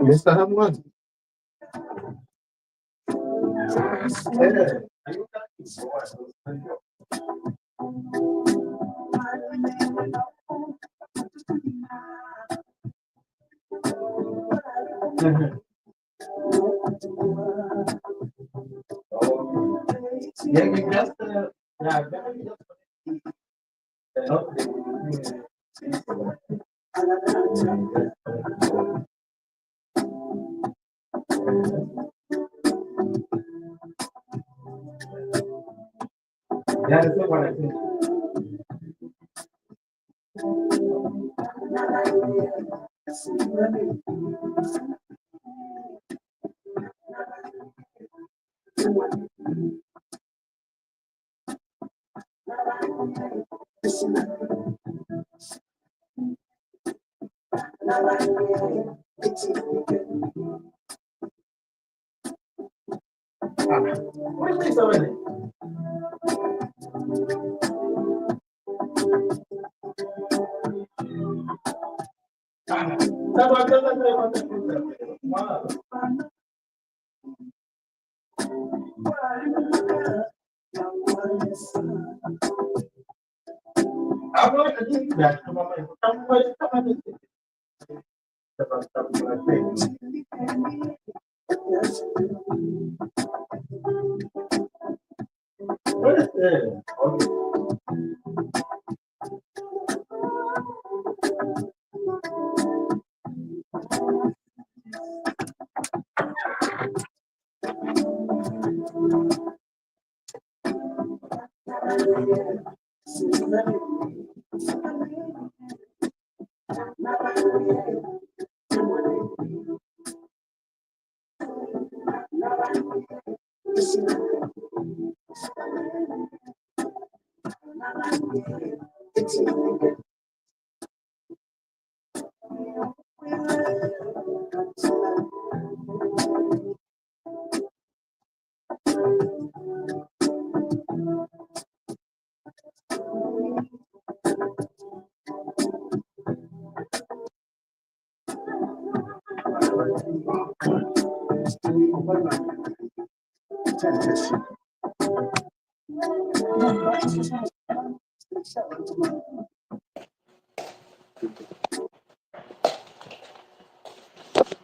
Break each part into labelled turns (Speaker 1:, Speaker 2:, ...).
Speaker 1: Mr. Hamwan.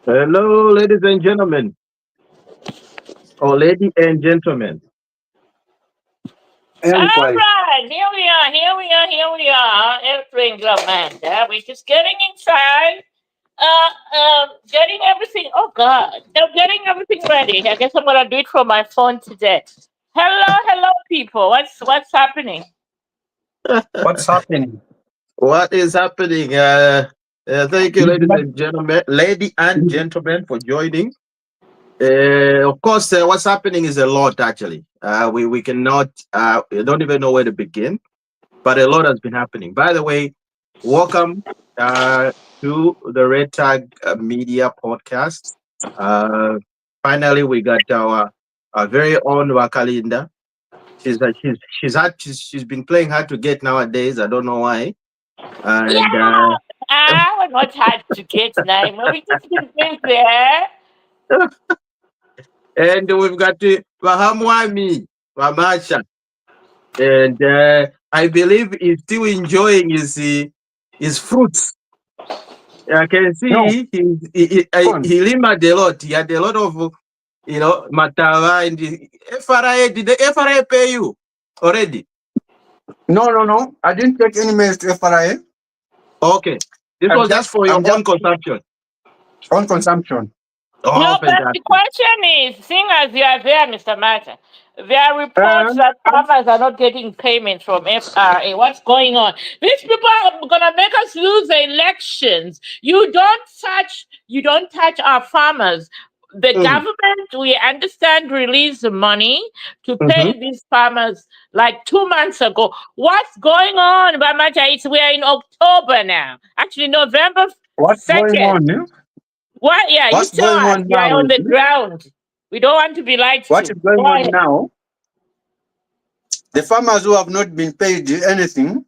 Speaker 1: Hello, ladies and gentlemen, or lady and gentlemen.
Speaker 2: All right, here we are. Evran Grant Steps. We're just getting inside, getting everything. Oh God, they're getting everything ready. I guess I'm gonna do it from my phone today. Hello, people. What's happening?
Speaker 1: What's happening? What is happening? Thank you, lady and gentlemen, for joining. Of course, what's happening is a lot. Actually, we cannot, we don't even know where to begin. But a lot has been happening. By the way, welcome to the Red Tag Media Podcast. Uh, Finally, we got our very own Wakalinda. She's been playing hard to get nowadays. I don't know why.
Speaker 2: Yeah,
Speaker 1: And
Speaker 2: we're not hard to get now. But we just been busy.
Speaker 1: and we've got Wahamwami Wamasha, and I believe he's still enjoying his fruits. I can
Speaker 3: No,
Speaker 1: see
Speaker 3: fun.
Speaker 1: he limbered a lot. He had a lot of Matawa and the FRA. Did the FRA pay you already?
Speaker 3: No. I didn't take any mails to FRA.
Speaker 1: Okay, this was just for your
Speaker 3: I'm
Speaker 1: own
Speaker 3: just
Speaker 1: consumption.
Speaker 3: on consumption.
Speaker 1: Oh,
Speaker 2: No, but the
Speaker 1: fantastic.
Speaker 2: question is, seeing as you are there, Mr. Mata, there are reports
Speaker 3: Um,
Speaker 2: that farmers are not getting payments from FRA. What's going on? These people are gonna make us lose the elections. You don't touch our farmers. The
Speaker 1: Mm,
Speaker 2: government, we understand, released the money to
Speaker 1: mhm.
Speaker 2: pay these farmers like 2 months ago. What's going on, Bamaja? We are in October now. Actually, November
Speaker 3: what's going
Speaker 2: 2nd.
Speaker 3: on?
Speaker 2: What? Yeah, you
Speaker 3: What's
Speaker 2: tell
Speaker 3: going
Speaker 2: us.
Speaker 3: on
Speaker 2: You
Speaker 3: now
Speaker 2: are on
Speaker 3: is
Speaker 2: the ground. We don't want to be lied
Speaker 3: what
Speaker 2: to.
Speaker 3: is going
Speaker 2: Go
Speaker 3: on
Speaker 2: ahead.
Speaker 3: now? The farmers who have not been paid anything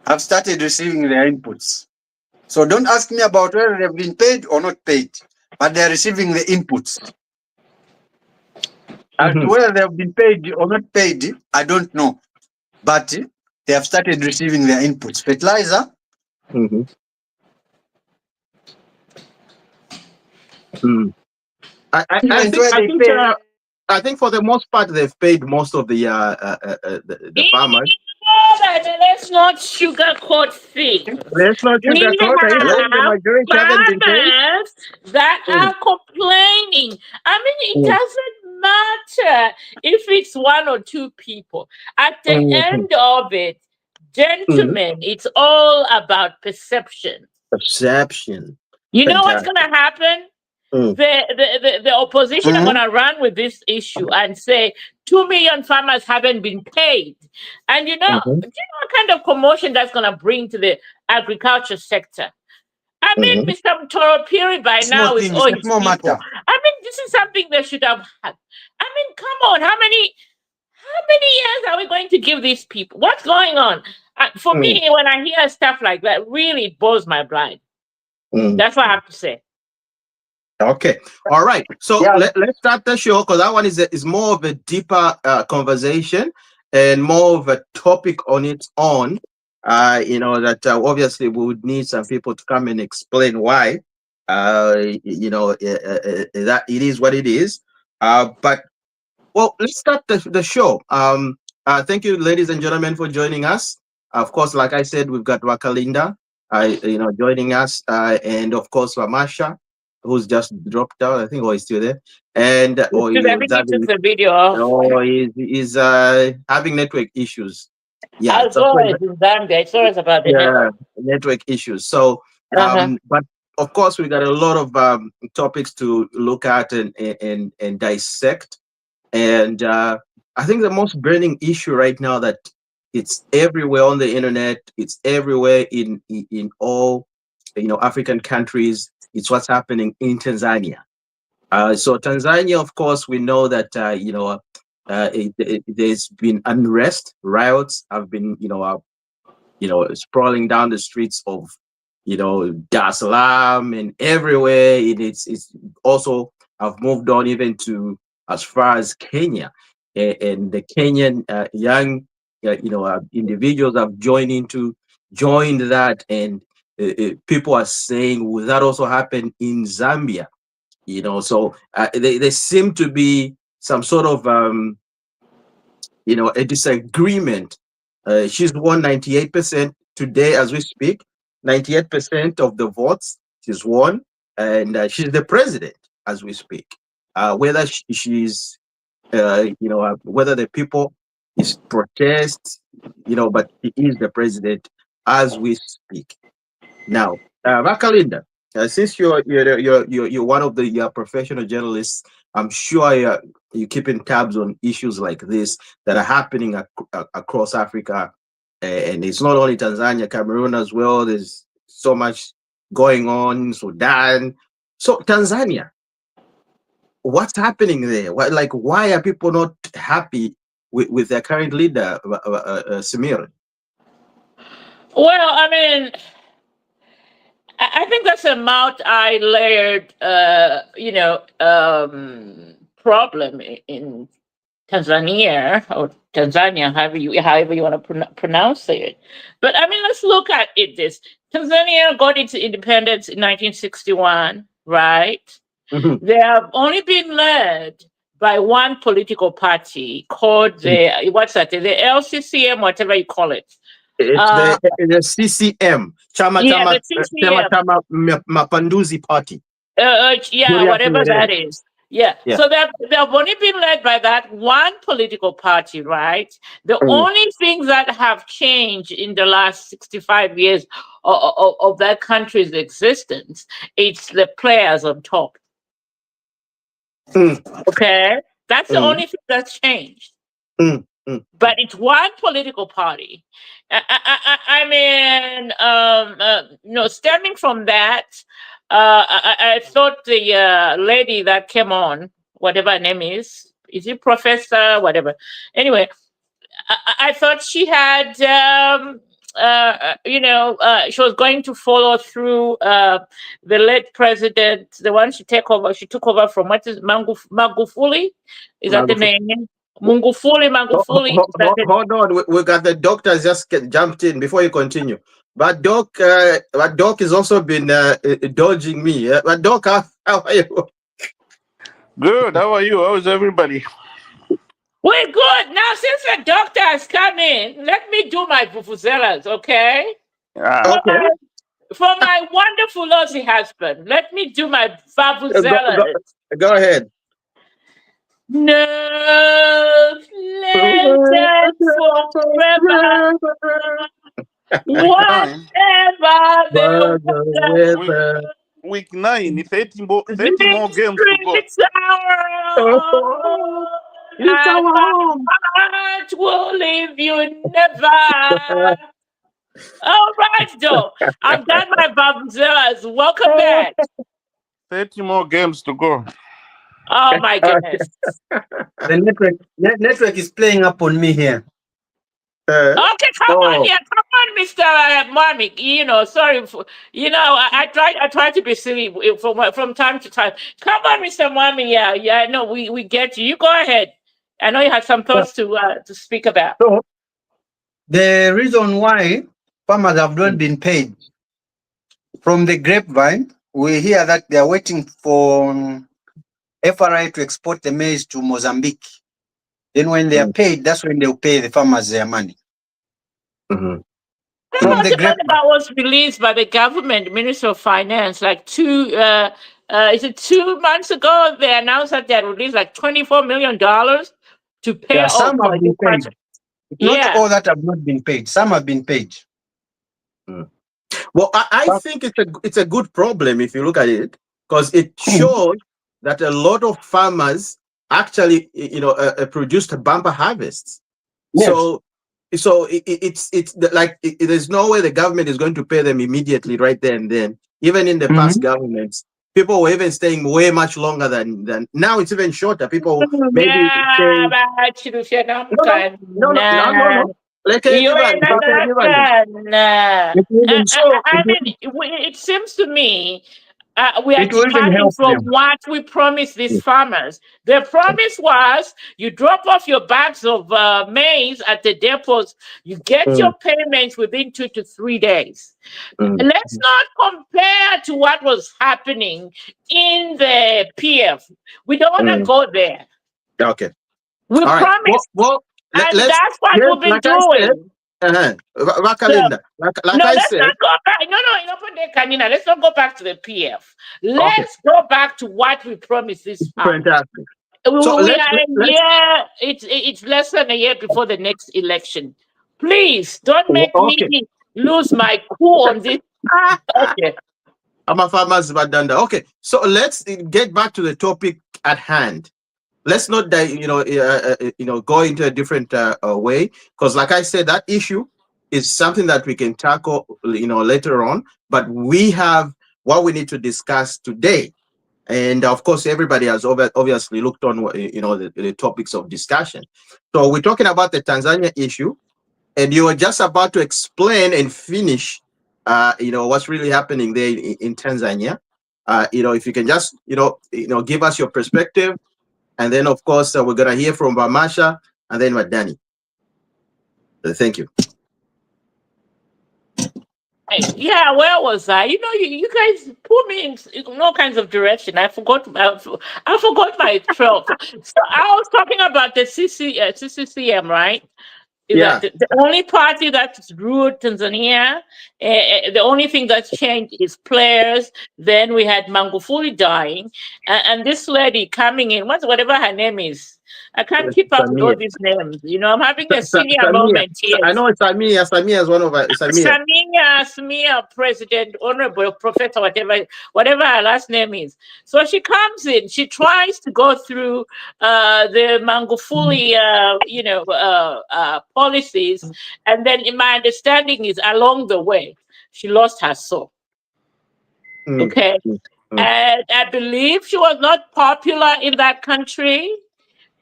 Speaker 3: have started receiving their inputs. So don't ask me about whether they've been paid or not paid, but they're receiving the inputs. As to
Speaker 1: Mhm.
Speaker 3: whether they have been paid or not paid, I don't know. But they have started receiving their inputs. Fertilizer,
Speaker 1: Mhm. Mm. I
Speaker 3: even
Speaker 1: think
Speaker 3: where they pay.
Speaker 1: I think for the most part they've paid most of the farmers.
Speaker 2: Let's not sugarcoat things.
Speaker 1: Let's not
Speaker 2: We
Speaker 1: sugarcoat. Are you saying the
Speaker 2: have
Speaker 1: majority haven't been paid?
Speaker 2: farmers that
Speaker 1: Mm,
Speaker 2: are complaining. I mean, it
Speaker 1: mm,
Speaker 2: doesn't matter if it's one or two people. At the
Speaker 1: mhm,
Speaker 2: end of it,
Speaker 1: mm.
Speaker 2: gentlemen, it's all about perception.
Speaker 1: Perception.
Speaker 2: You know what's going
Speaker 1: Fantastic.
Speaker 2: to happen?
Speaker 1: Mm,
Speaker 2: The opposition are
Speaker 3: Mhm.
Speaker 2: going to run with this issue and say 2 million farmers haven't been paid. And
Speaker 1: mhm,
Speaker 2: do you know what kind of commotion that's going to bring to the agriculture sector? I mean,
Speaker 1: mhm,
Speaker 2: Mr. Toropiri by
Speaker 3: Small
Speaker 2: now with
Speaker 3: thing,
Speaker 2: all
Speaker 3: it's a
Speaker 2: his
Speaker 3: small
Speaker 2: people.
Speaker 3: matter.
Speaker 2: I mean, this is something they should have had. I mean, come on, how many years are we going to give these people? What's going on? For
Speaker 1: mm,
Speaker 2: me, when I hear stuff like that, really it blows my blind.
Speaker 1: mm.
Speaker 2: That's what I have to say.
Speaker 1: Okay. All right. So
Speaker 3: Yeah,
Speaker 1: let's start the show because that one is more of a deeper conversation and more of a topic on its own. That obviously we would need some people to come and explain why. That it is what it is. But well, let's start the show. Thank you, ladies and gentlemen, for joining us. Of course, like I said, we've got Wakalinda, joining us, and of course, Ramasha, who's just dropped out. I think, or he's still there, and or he
Speaker 2: I
Speaker 1: was
Speaker 2: think he took
Speaker 1: having,
Speaker 2: the video off.
Speaker 1: or he's having network issues. Yeah,
Speaker 2: As always in Zambia, it's always about the
Speaker 1: yeah,
Speaker 2: network.
Speaker 1: network issues. So,
Speaker 2: Uh-huh.
Speaker 1: but of course, we got a lot of topics to look at and dissect. And I think the most burning issue right now that it's everywhere on the internet, it's everywhere in all African countries. It's what's happening in Tanzania. So Tanzania, of course, we know that there's been unrest. Riots have been sprawling down the streets of Dar es Salaam and everywhere. It's also have moved on even to as far as Kenya, and the Kenyan young individuals have joined that, and people are saying, will that also happen in Zambia? So they seem to be some sort of a disagreement. She's won 98% today as we speak. 98% of the votes she's won, and she's the president as we speak. Whether she's, whether the people is protest, but she is the president as we speak. Now, Rakalinda, since you're one of the professional journalists, I'm sure you're keeping tabs on issues like this that are happening across Africa, and it's not only Tanzania, Cameroon as well. There's so much going on, Sudan. So Tanzania, what's happening there? Why are people not happy with their current leader, Samir?
Speaker 2: Well, I mean, I think that's a multi-layered, problem in Tanzania or Tanzania, however you want to pronounce it. But I mean, let's look at it. Tanzania got its independence in 1961, right?
Speaker 1: Mhm.
Speaker 2: They have only been led by one political party called the LCCM, whatever you call it.
Speaker 1: It's the CCM, Chama
Speaker 2: Yeah,
Speaker 1: Chama
Speaker 2: the CCM.
Speaker 1: Mapanduzi Party.
Speaker 2: Whatever that is. Yeah.
Speaker 1: Yeah.
Speaker 2: So they've only been led by that one political party, right? The
Speaker 1: Mm.
Speaker 2: only things that have changed in the last 65 years of that country's existence, it's the players on top.
Speaker 1: Mm.
Speaker 2: Okay? That's the
Speaker 1: Mm.
Speaker 2: only thing that's changed.
Speaker 1: Mm.
Speaker 2: But it's one political party. I mean, stemming from that, I thought the lady that came on, whatever her name is it Professor, whatever? Anyway, I thought she had, she was going to follow through the late president, the one she took over from, what is Magufuli? Is that the name? Mungufuli.
Speaker 1: Hold on, we got the doctors just jumped in before you continue. But Doc has also been dodging me. But Doc, how are you?
Speaker 4: Good. How are you? How is everybody?
Speaker 2: We're good. Now, since the doctor has come in, let me do my vuvuzelas, okay?
Speaker 1: Okay.
Speaker 2: For my wonderful Aussie husband, let me do my vuvuzelas.
Speaker 1: Go ahead.
Speaker 2: No pleasure forever, whatever the weather.
Speaker 4: Week 9, 30 more games to go.
Speaker 2: It's our home, and my heart will leave you never. All right, though. I've done my babuzelas. Welcome back.
Speaker 4: 30 more games to go.
Speaker 2: Oh my goodness.
Speaker 3: The network is playing up on me here.
Speaker 2: Okay, come on, Mr. Marmik. Sorry, I try to be silly from time to time. Come on, Mr. Marmik. Yeah. No, we get you. You go ahead. I know you had some thoughts to speak about.
Speaker 3: So, the reason why farmers have not been paid, from the grapevine, we hear that they are waiting for FRI to export the maize to Mozambique. Then when they are paid, that's when they'll pay the farmers their money.
Speaker 1: Mm-hmm.
Speaker 2: From the grapevine that was released by the government, Minister of Finance, like 2 months ago, they announced that they had released like $24 million to pay off.
Speaker 3: Some have been paid. Not all that have not been paid. Some have been paid.
Speaker 1: Well, I think it's a good problem if you look at it, because it shows that a lot of farmers actually, produced bumper harvests. Yes. So it's like there's no way the government is going to pay them immediately right there and then. Even in the past governments, people were even staying way much longer than now. It's even shorter. People maybe
Speaker 2: no. Like I mean, it seems to me we are departing from what we promised these farmers. The promise was you drop off your bags of maize at the depots, you get your payments within 2 to 3 days. Let's not compare to what was happening in the PF. We don't want to go there.
Speaker 1: Okay.
Speaker 2: We promised. And that's what we've been doing.
Speaker 1: Rakalinda,
Speaker 2: let's not go back. Let's not go back to the PF. Let's go back to what we promised this time.
Speaker 1: Fantastic.
Speaker 2: It's less than a year before the next election. Please don't make me lose my cool on this. Okay.
Speaker 1: Farmers Badanda. Okay, so let's get back to the topic at hand. Let's not go into a different way, because like I said, that issue is something that we can tackle later on, but we have what we need to discuss today. And of course, everybody has obviously looked on the topics of discussion. So we're talking about the Tanzania issue, and you were just about to explain and finish what's really happening there in Tanzania. If you can just give us your perspective, and then of course we're gonna hear from Bamasha and then Danny. Thank you.
Speaker 2: Yeah, where was I? You guys put me in all kinds of direction. I forgot my throat. So I was talking about the CCCM, right?
Speaker 1: Yeah.
Speaker 2: The only party that's ruled Tanzania, the only thing that's changed is players. Then we had Magufuli dying, and this lady coming in, whatever her name is. I can't keep up with all these names. I'm having a senior moment here.
Speaker 1: I know it's Samia. Samia is one of us.
Speaker 2: Samia, President, Honorable Professor, whatever her last name is. So she comes in. She tries to go through the Magufuli, policies, and then in my understanding is along the way she lost her soul. Okay. And I believe she was not popular in that country.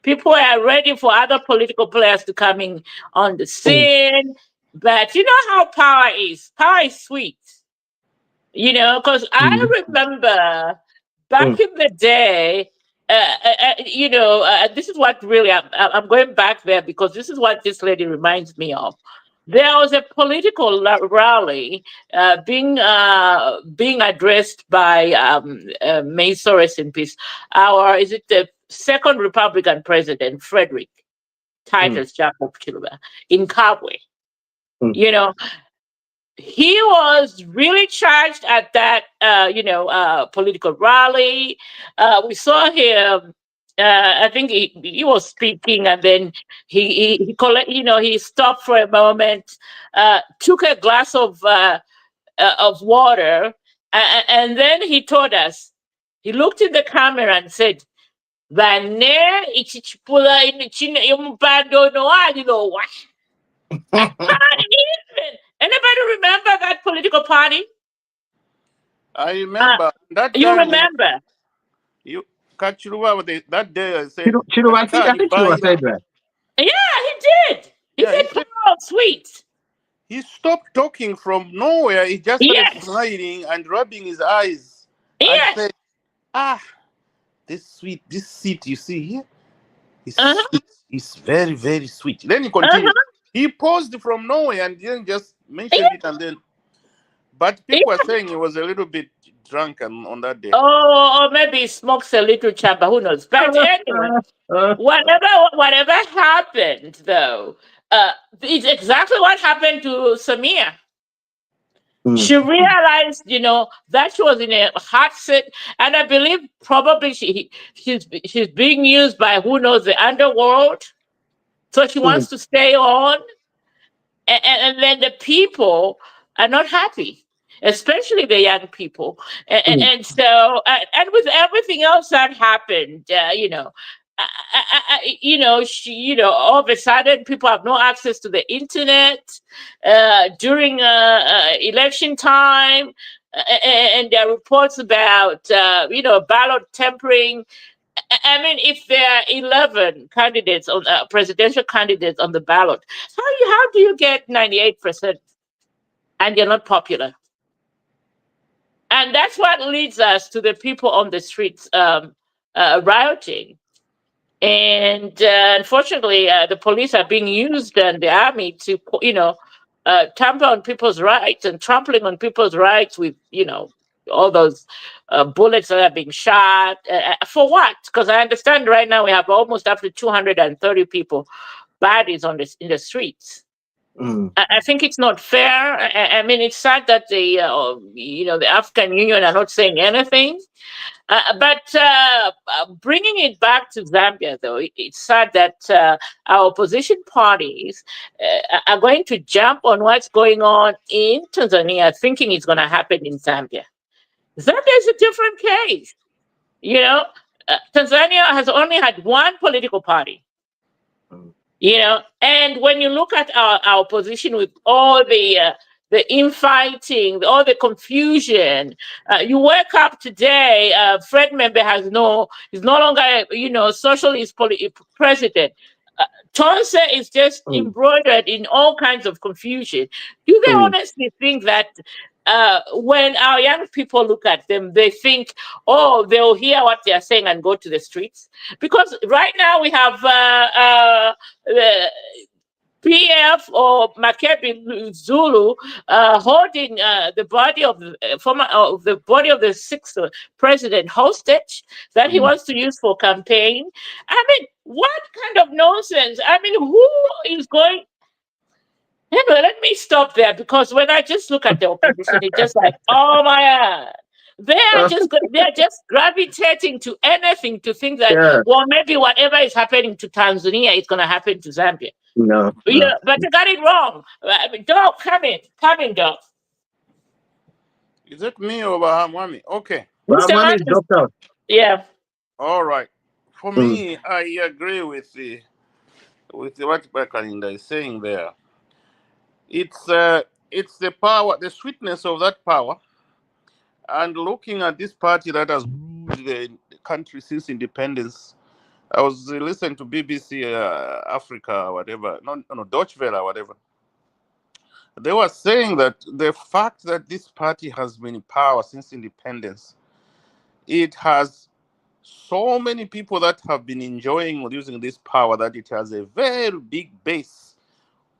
Speaker 2: People are ready for other political players to come in on the scene. But you know how power is. Power is sweet. Because I remember back in the day, this is what really I'm going back there because this is what this lady reminds me of. There was a political rally being addressed by May Soros in peace. Is it the second Republican president, Frederick Titus Jacob Chiluba, in Kabwe? He was really charged at that, political rally. We saw him. I think he was speaking, and then he stopped for a moment, took a glass of water, and then he told us. He looked in the camera and said, Anybody remember that political party?
Speaker 4: I remember that.
Speaker 2: You remember?
Speaker 4: You catch that day. I said,
Speaker 1: I think Chiluba said that.
Speaker 2: Yeah, he did. He said, "Oh, sweet."
Speaker 4: He stopped talking from nowhere. He just started smiling and rubbing his eyes. And said, this seat you see here is sweet. It's very, very sweet. Then he continued. He paused from nowhere and didn't just mention it, and then. But people are saying he was a little bit drunk on that day.
Speaker 2: Oh, or maybe he smokes a little chamba. Who knows? But anyway, whatever happened, though, it's exactly what happened to Samia. She realized, that she was in a hot seat, and I believe probably she's being used by who knows the underworld. So she wants to stay on, and then the people are not happy, especially the young people. And so, and with everything else that happened, all of a sudden people have no access to the internet during election time, and there are reports about ballot tampering. I mean, if there are 11 candidates on presidential candidates on the ballot, how do you get 98% and you're not popular? And that's what leads us to the people on the streets rioting. And unfortunately, the police are being used and the army to, trample on people's rights and trampling on people's rights with, all those bullets that are being shot. For what? Because I understand right now we have almost up to 230 people, bodies in the streets. I think it's not fair. I mean, it's sad that the African Union are not saying anything. But bringing it back to Zambia, though, it's sad that our opposition parties are going to jump on what's going on in Tanzania, thinking it's going to happen in Zambia. Zambia is a different case. You know, Tanzania has only had one political party.
Speaker 1: Mm.
Speaker 2: And when you look at our position with all the infighting, all the confusion, you wake up today, Fred Membe is no longer, socialist president. Tonse is just
Speaker 1: Mm.
Speaker 2: embroidered in all kinds of confusion. Do they
Speaker 1: Mm.
Speaker 2: honestly think that when our young people look at them, they think, oh, they'll hear what they're saying and go to the streets? Because right now we have the PF or Makebi Zulu holding the body of the sixth president hostage that he
Speaker 1: Mm.
Speaker 2: wants to use for campaign. I mean, what kind of nonsense? I mean, who is going? Anyway, let me stop there, because when I just look at the opposition, it's just like, oh my God. They're just gravitating to anything to think that,
Speaker 1: Yeah.
Speaker 2: well, maybe whatever is happening to Tanzania is going to happen to Zambia.
Speaker 1: No.
Speaker 2: Yeah, but they got it wrong. I mean, dog, come in, dog.
Speaker 4: Is it me or Bahamwami? Okay.
Speaker 2: Mr.
Speaker 1: Mommy
Speaker 2: Martin,
Speaker 1: dropped out.
Speaker 2: yeah.
Speaker 4: All right. For
Speaker 1: Mm.
Speaker 4: me, I agree with what Bakalinda is saying there. It's the power, the sweetness of that power, and looking at this party that has ruled the country since independence. I was listening to BBC Africa or whatever, no, Deutsche Welle or whatever. They were saying that the fact that this party has been in power since independence, it has so many people that have been enjoying using this power that it has a very big base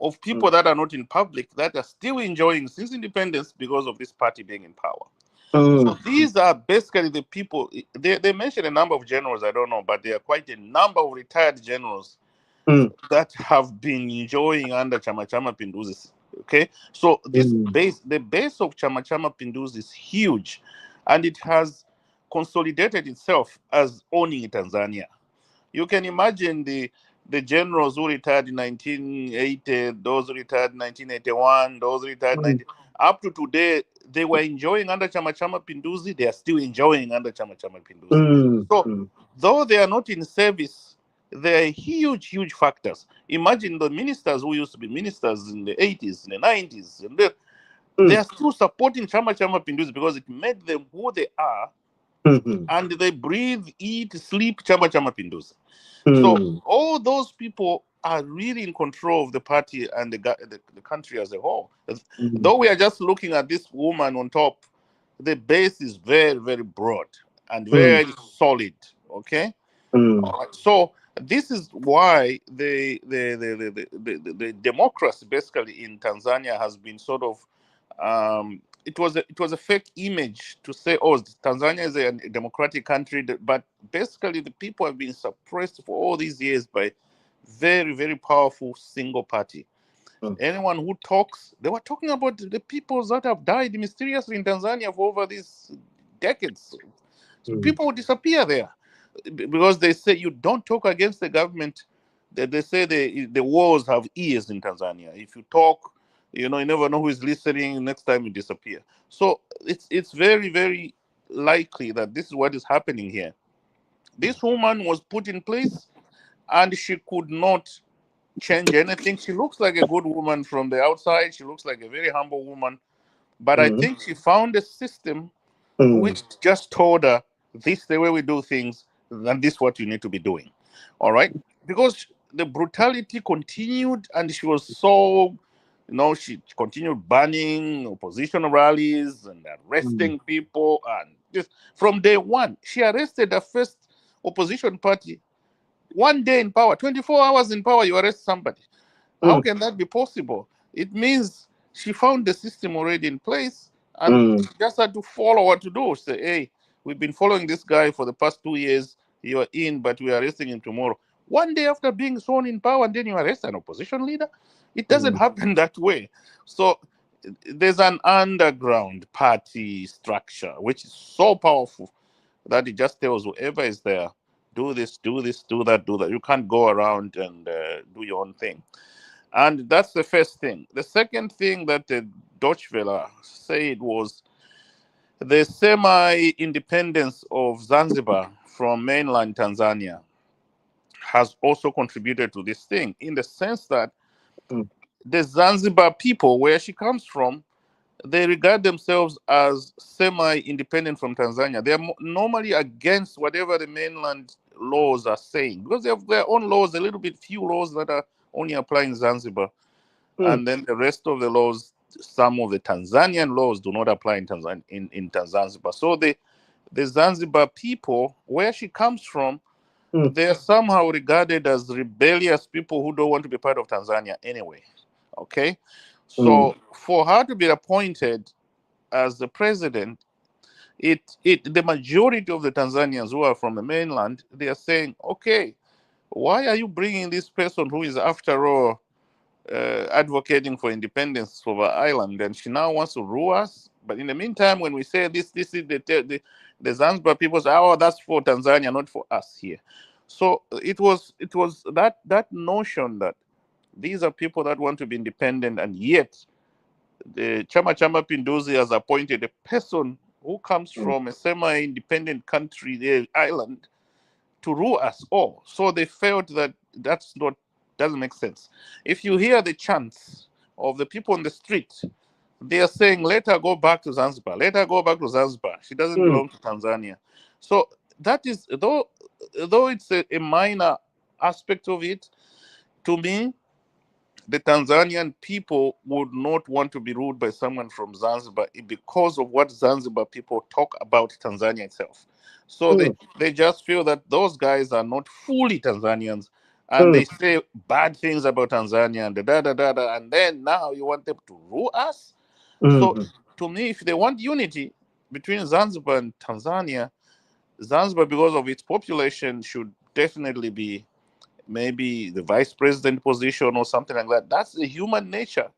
Speaker 4: of people that are not in public that are still enjoying since independence because of this party being in power. So
Speaker 1: Mm.
Speaker 4: these are basically the people. They mentioned a number of generals, I don't know, but there are quite a number of retired generals
Speaker 1: Mm.
Speaker 4: that have been enjoying under Chama Chama Pinduzi. Okay, so this
Speaker 1: Mm.
Speaker 4: base, the base of Chama Chama Pinduzi is huge, and it has consolidated itself as owning Tanzania. You can imagine the generals who retired in 1980, those who retired in 1981, those who retired in
Speaker 1: Mm.
Speaker 4: 19, up to today, they were enjoying under Chama Chama Pinduzi. They are still enjoying under Chama Chama Pinduzi.
Speaker 1: Mm.
Speaker 4: So,
Speaker 1: Mm.
Speaker 4: though they are not in service, they are huge factors. Imagine the ministers who used to be ministers in the 80s, in the 90s, and they
Speaker 1: Mm.
Speaker 4: are still supporting Chama Chama Pinduzi because it made them who they are,
Speaker 1: Mm.
Speaker 4: and they breathe, eat, sleep Chama Chama Pinduzi. So
Speaker 1: Mm.
Speaker 4: all those people are really in control of the party and the country as a whole.
Speaker 1: Mm.
Speaker 4: Though we are just looking at this woman on top, the base is very broad and
Speaker 1: Mm.
Speaker 4: very solid. Okay,
Speaker 1: Mm.
Speaker 4: so this is why the democracy basically in Tanzania has been sort of it was a fake image to say, oh, Tanzania is a democratic country, but basically the people have been suppressed for all these years by very powerful single party.
Speaker 1: Mm.
Speaker 4: Anyone who talks, they were talking about the people that have died mysteriously in Tanzania for over these decades. So
Speaker 1: Mm.
Speaker 4: people will disappear there because they say you don't talk against the government. They say the wars have ears in Tanzania. If you talk, you never know who is listening. Next time you disappear. So it's very likely that this is what is happening here. This woman was put in place, and she could not change anything. She looks like a good woman from the outside. She looks like a very humble woman, but I
Speaker 1: Mm.
Speaker 4: think she found a system
Speaker 1: Mm.
Speaker 4: which just told her, this the way we do things, and this what you need to be doing. All right, because the brutality continued, and she was so, she continued banning opposition rallies and
Speaker 1: Mm.
Speaker 4: arresting people, and just from day one she arrested the first opposition party. One day in power, 24 hours in power, you arrest somebody. How
Speaker 1: Mm.
Speaker 4: can that be possible? It means she found the system already in place, and
Speaker 1: Mm.
Speaker 4: she just had to follow what to do. Say, hey, we've been following this guy for the past 2 years. You are in, but we are arresting him tomorrow. One day after being sworn in power, and then you arrest an opposition leader? It doesn't
Speaker 1: Mm.
Speaker 4: happen that way. So there's an underground party structure which is so powerful that it just tells whoever is there, do this, do this, do that, do that. You can't go around and do your own thing. And that's the first thing. The second thing that the Deutsche Welle said was The semi-independence of Zanzibar from mainland Tanzania has also contributed to this thing, in the sense that
Speaker 1: mm,
Speaker 4: the Zanzibar people, where she comes from, they regard themselves as semi-independent from Tanzania. They are normally against whatever the mainland laws are saying, because they have their own laws, a little bit few laws that are only applying Zanzibar,
Speaker 1: mm,
Speaker 4: and then the rest of the laws, some of the Tanzanian laws do not apply in Zanzibar. So the Zanzibar people, where she comes from,
Speaker 1: mm,
Speaker 4: they are somehow regarded as rebellious people who don't want to be part of Tanzania anyway. Okay,
Speaker 1: mm,
Speaker 4: so for her to be appointed as the president, the majority of the Tanzanians who are from the mainland, they are saying, okay, why are you bringing this person who is, after all, advocating for independence for our island, and she now wants to rule us? But in the meantime, when we say this is the Zanzibar people say, oh, that's for Tanzania, not for us here. So it was that notion that these are people that want to be independent, and yet the Chama Pinduzi has appointed a person who comes
Speaker 1: mm,
Speaker 4: from a semi-independent country, the island, to rule us all. So they felt that doesn't make sense. If you hear the chants of the people on the street, they are saying, "Let her go back to Zanzibar. Let her go back to Zanzibar. She doesn't
Speaker 1: mm,
Speaker 4: belong to Tanzania." So that is, though it's a minor aspect of it, to me, the Tanzanian people would not want to be ruled by someone from Zanzibar because of what Zanzibar people talk about Tanzania itself. So
Speaker 1: mm,
Speaker 4: they just feel that those guys are not fully Tanzanians, and
Speaker 1: mm,
Speaker 4: they say bad things about Tanzania and da da da da, and then now you want them to rule us. So
Speaker 1: mm,
Speaker 4: to me, if they want unity between Zanzibar and Tanzania, Zanzibar, because of its population, should definitely be maybe the vice president position or something like that. That's the human nature.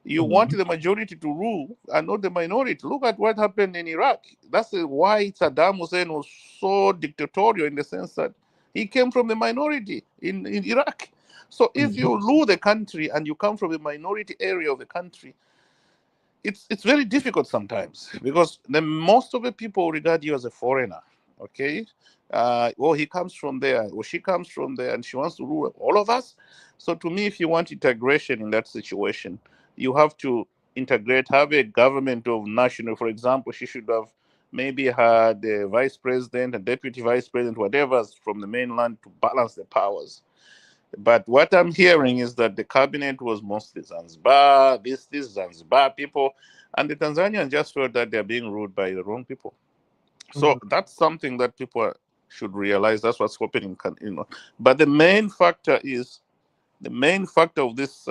Speaker 4: You want
Speaker 1: mm,
Speaker 4: the majority to rule and not the minority. Look at what happened in Iraq. That's why Saddam Hussein was so dictatorial, in the sense that he came from the minority in Iraq. So if
Speaker 1: mm,
Speaker 4: you rule the country and you come from the minority area of the country, it's very difficult sometimes, because the most of the people regard you as a foreigner. Okay, well, he comes from there, or she comes from there, and she wants to rule all of us. So to me, if you want integration in that situation, you have to integrate, have a government of national. For example, she should have maybe had a vice president, a deputy vice president, whatever, from the mainland, to balance the powers. But what I'm hearing is that the cabinet was mostly Zanzibar, this Zanzibar people, and the Tanzanians just felt that they're being ruled by the wrong people. So
Speaker 1: mm,
Speaker 4: that's something that people should realize. That's what's happening. But the main factor of this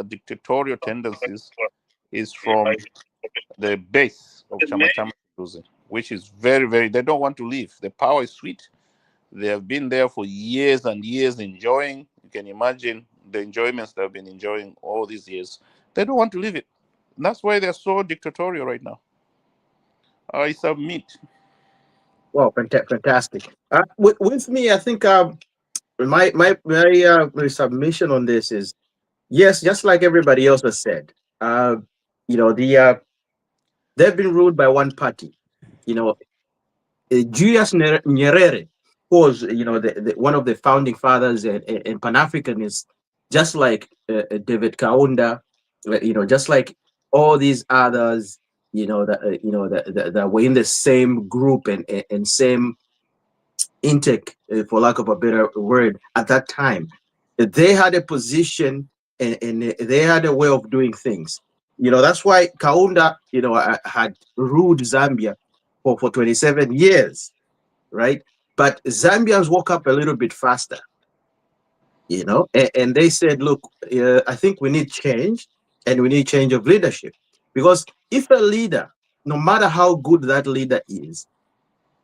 Speaker 4: dictatorial tendencies is from the base of Chama Chama Mapinduzi, which is very, very. They don't want to leave. The power is sweet. They have been there for years and years enjoying. You can imagine the enjoyments they've been enjoying all these years. They don't want to leave it. And that's why they're so dictatorial right now. I submit.
Speaker 1: Well, fantastic. With me, I think my submission on this is yes, just like everybody else has said. Uh, they've been ruled by one party. You know, Julius Nyerere was, one of the founding fathers and Pan Africanists, just like David Kaunda, just like all these others, that were in the same group and same intake, for lack of a better word, at that time. They had a position and they had a way of doing things. That's why Kaunda, had ruled Zambia for 27 years, right? But Zambians woke up a little bit faster, and they said, look, I think we need change, and we need change of leadership. Because if a leader, no matter how good that leader is,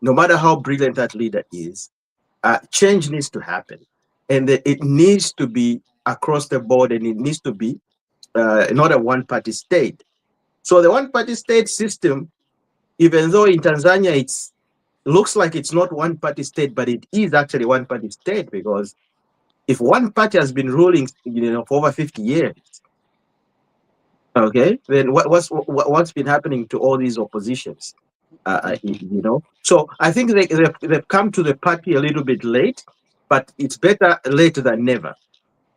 Speaker 1: no matter how brilliant that leader is, change needs to happen. And it needs to be across the board, and it needs to be not a one party state. So the one party state system, even though in Tanzania it's looks like it's not one party state, but it is actually one party state, because if one party has been ruling, for over 50 years, okay, then what's been happening to all these oppositions? So I think they've come to the party a little bit late, but it's better late than never.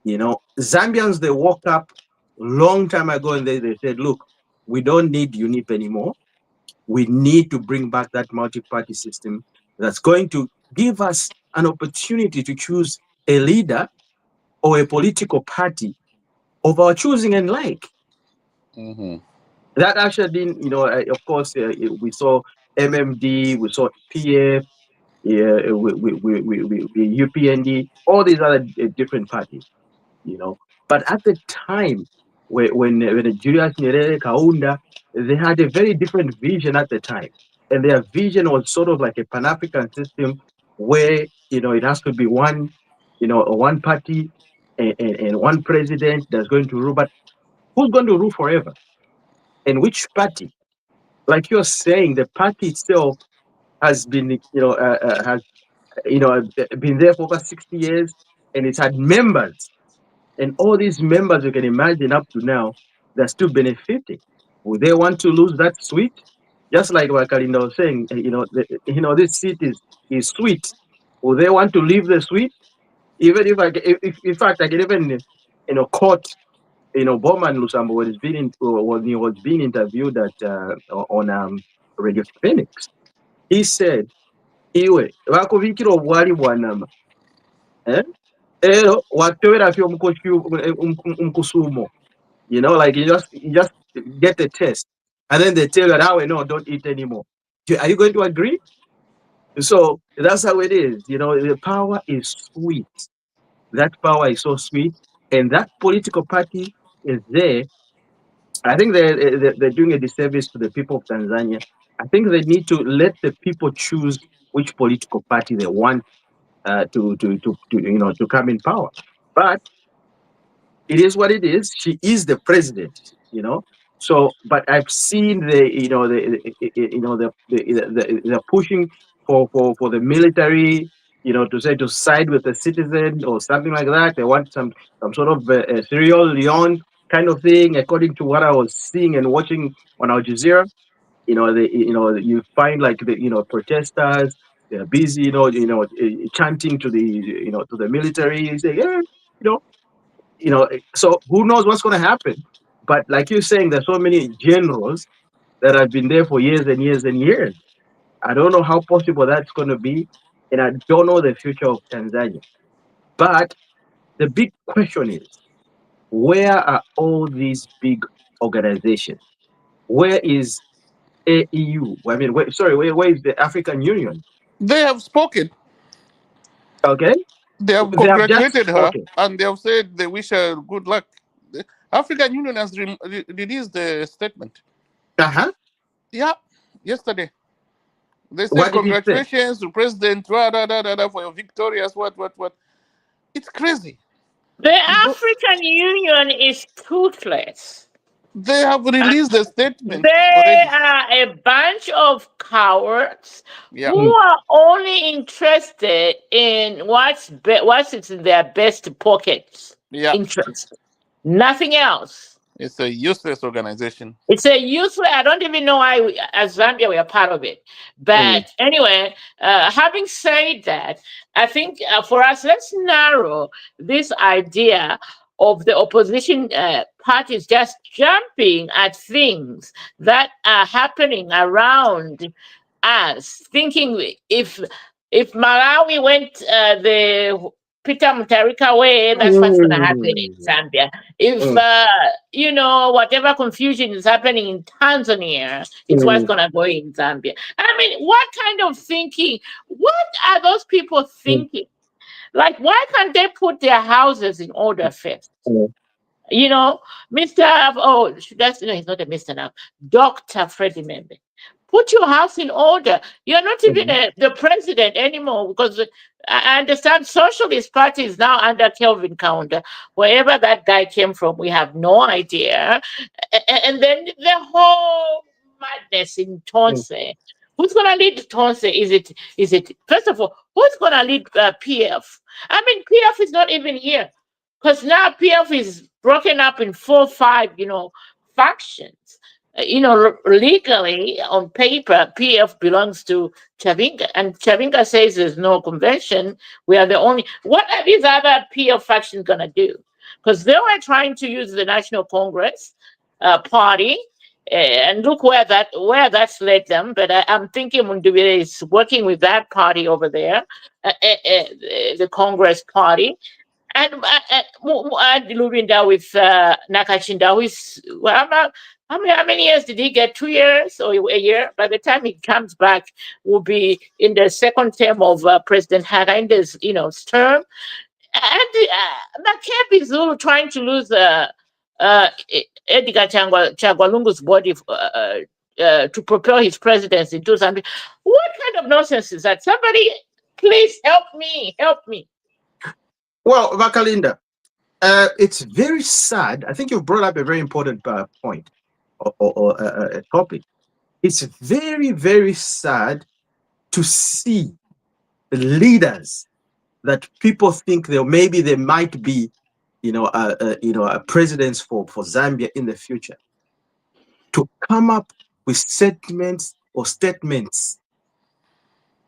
Speaker 1: Zambians, they woke up long time ago and they said, look, we don't need UNIP anymore. We need to bring back that multi-party system that's going to give us an opportunity to choose a leader or a political party of our choosing and like.
Speaker 4: Mm-hmm.
Speaker 1: That actually didn't, of course, we saw MMD, we saw PF, yeah, UPND, all these other different parties, But at the time, when Julius Nyerere Kaunda, they had a very different vision at the time. And their vision was sort of like a Pan-African system where, it has to be one party and one president that's going to rule. But who's going to rule forever? And which party? Like you're saying, the party itself has been, been there for over 60 years, and it's had members. And all these members, you can imagine up to now, they're still benefiting. Would they want to lose that sweet? Just like what Kalinda was saying, this seat is sweet. Would they want to leave the sweet? Even if in fact, I can even, quote, Bowman Lusambo when he was being interviewed on Radio Phoenix. He said, iwe bakubikira obwali bwanama ero watobera fyo umukusumo, like you just get the test and then they tell you now, no, don't eat anymore. Are you going to agree? So that's how it is. The power is sweet. That power is so sweet, and that political party is there. I think they're doing a disservice to the people of Tanzania. I think they need to let the people choose which political party they want to come in power. But it is what it is. She is the president. So, but I've seen the pushing for the military, to say to side with the citizen or something like that. They want some sort of a Sierra Leone kind of thing, according to what I was seeing and watching on Al Jazeera. You find like the protesters, they're busy, chanting to the military. You say, yeah, you know, so who knows what's going to happen? But like you're saying, there's so many generals that have been there for years and years and years. I don't know how possible that's going to be, and I don't know the future of Tanzania. But the big question is, where are all these big organizations? Where is AEU? I mean, where is the African Union?
Speaker 4: They have spoken.
Speaker 1: Okay,
Speaker 4: They have
Speaker 1: they have just
Speaker 4: congratulated her
Speaker 1: spoken.
Speaker 4: and they have said they wish her good luck. The African Union has released the statement.
Speaker 1: Uh-huh.
Speaker 4: Yeah, yesterday. They said
Speaker 1: What did it say?
Speaker 4: congratulations to President for your victorious what. It's crazy.
Speaker 2: The African Union is toothless.
Speaker 4: They have released the statement
Speaker 2: They
Speaker 4: already.
Speaker 2: are a bunch of cowards
Speaker 4: Yeah,
Speaker 2: who are only interested in what's in their best pockets
Speaker 4: yeah.
Speaker 2: interest, nothing else.
Speaker 4: It's a useless organization.
Speaker 2: It's a useless. I don't even know why, as Zambia, we are part of it.
Speaker 1: Mm,
Speaker 2: But anyway, having said that, I think for us, let's narrow this idea of the opposition parties just jumping at things that are happening around us, thinking if Malawi went the Peter Mutharika way, that's what's going to happen in
Speaker 1: mm,
Speaker 2: Zambia. If
Speaker 1: mm,
Speaker 2: whatever confusion is happening in Tanzania, it's what's
Speaker 1: mm,
Speaker 2: going to go in Zambia. I mean, what kind of thinking? What are those people
Speaker 1: mm,
Speaker 2: thinking? Like, why can't they put their houses in order first?
Speaker 1: mm,
Speaker 2: You know, Mr. Oh, that's no, he's not a Mr. now. Dr. Freddie Membe. Put your house in order. You're not even
Speaker 1: mm,
Speaker 2: the president anymore because I understand Socialist Party is now under Kelvin Kaunda. Wherever that guy came from, we have no idea. And then the whole madness in
Speaker 1: mm,
Speaker 2: Tonse. Who's going to lead Tonse? Is it first of all, who's going to lead PF? I mean, PF is not even here because now PF is broken up in 4 or 5, factions. legally on paper, PF belongs to Chavinga, and Chavinga says there's no convention. We are the only. What are these other PF factions gonna do? Because they were trying to use the National Congress party, and look where that's led them. But I'm thinking Mundubire is working with that party over there, the Congress party, and Lubinda with Nakachinda, who is how many years did he get? 2 years or a year? By the time he comes back, will be in the second term of President Hagande's term. And Makepi Zulu trying to lose Edgar Chagwalungu's body to propel his presidency into something. What kind of nonsense is that? Somebody, please help me. Help me.
Speaker 1: Well, Vakalinda, it's very sad. I think you brought up a very important point or a topic. It's very, very sad to see leaders that people think maybe they might be, presidents for Zambia in the future, to come up with statements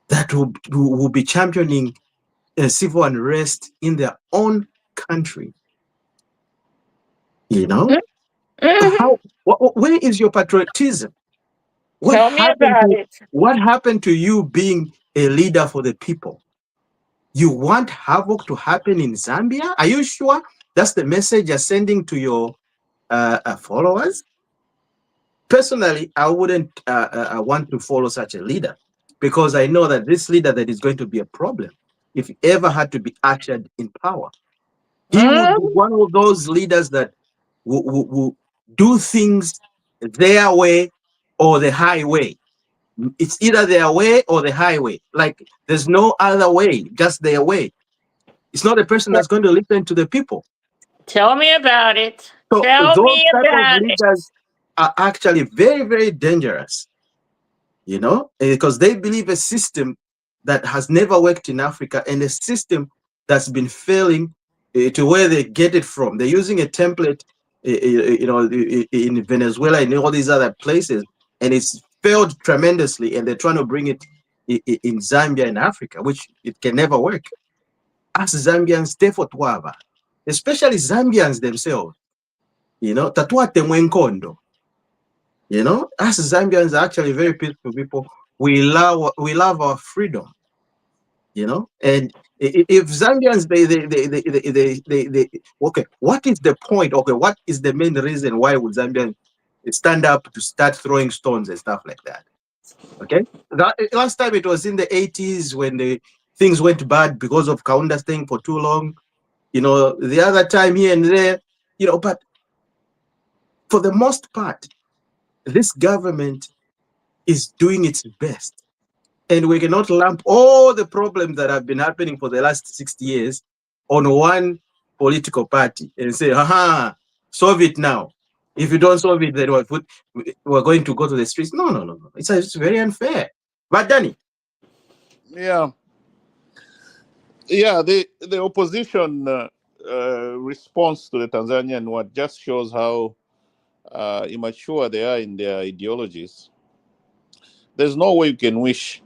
Speaker 1: that will be championing civil unrest in their own country. Where is your patriotism?
Speaker 2: Tell me about it.
Speaker 1: What happened to you being a leader for the people? You want havoc to happen in Zambia? Are you sure that's the message you're sending to your followers? Personally, I wouldn't want to follow such a leader, because I know that this leader that is going to be a problem if he ever had to be ushered in power. He would be one of those leaders that will do things their way or the highway. It's either their way or the highway. Like, there's no other way, just their way. It's not a person that's going to listen to the people.
Speaker 2: Tell me about it.
Speaker 1: So those type of leaders are actually very, very dangerous, because they believe a system that has never worked in Africa, and a system that's been failing to where they get it from. They're using a template, in Venezuela and all these other places, and it's failed tremendously, and they're trying to bring it in Zambia and Africa, which it can never work. As Zambians, especially Zambians themselves, tatuate mwenkondo. Us Zambians are actually very peaceful people. We love our freedom. And if Zambians they okay, what is the point? Okay, what is the main reason why would Zambians stand up to start throwing stones and stuff like that? Okay, last time it was in the 80s when the things went bad because of Kaunda staying for too long. The other time here and there, but for the most part, this government is doing its best. And we cannot lump all the problems that have been happening for the last 60 years on one political party and say, solve it now. If you don't solve it, then we're going to go to the streets. No. It's very unfair. But Danny.
Speaker 4: Yeah, the opposition response to the Tanzanian one just shows how immature they are in their ideologies. There's no way you can wish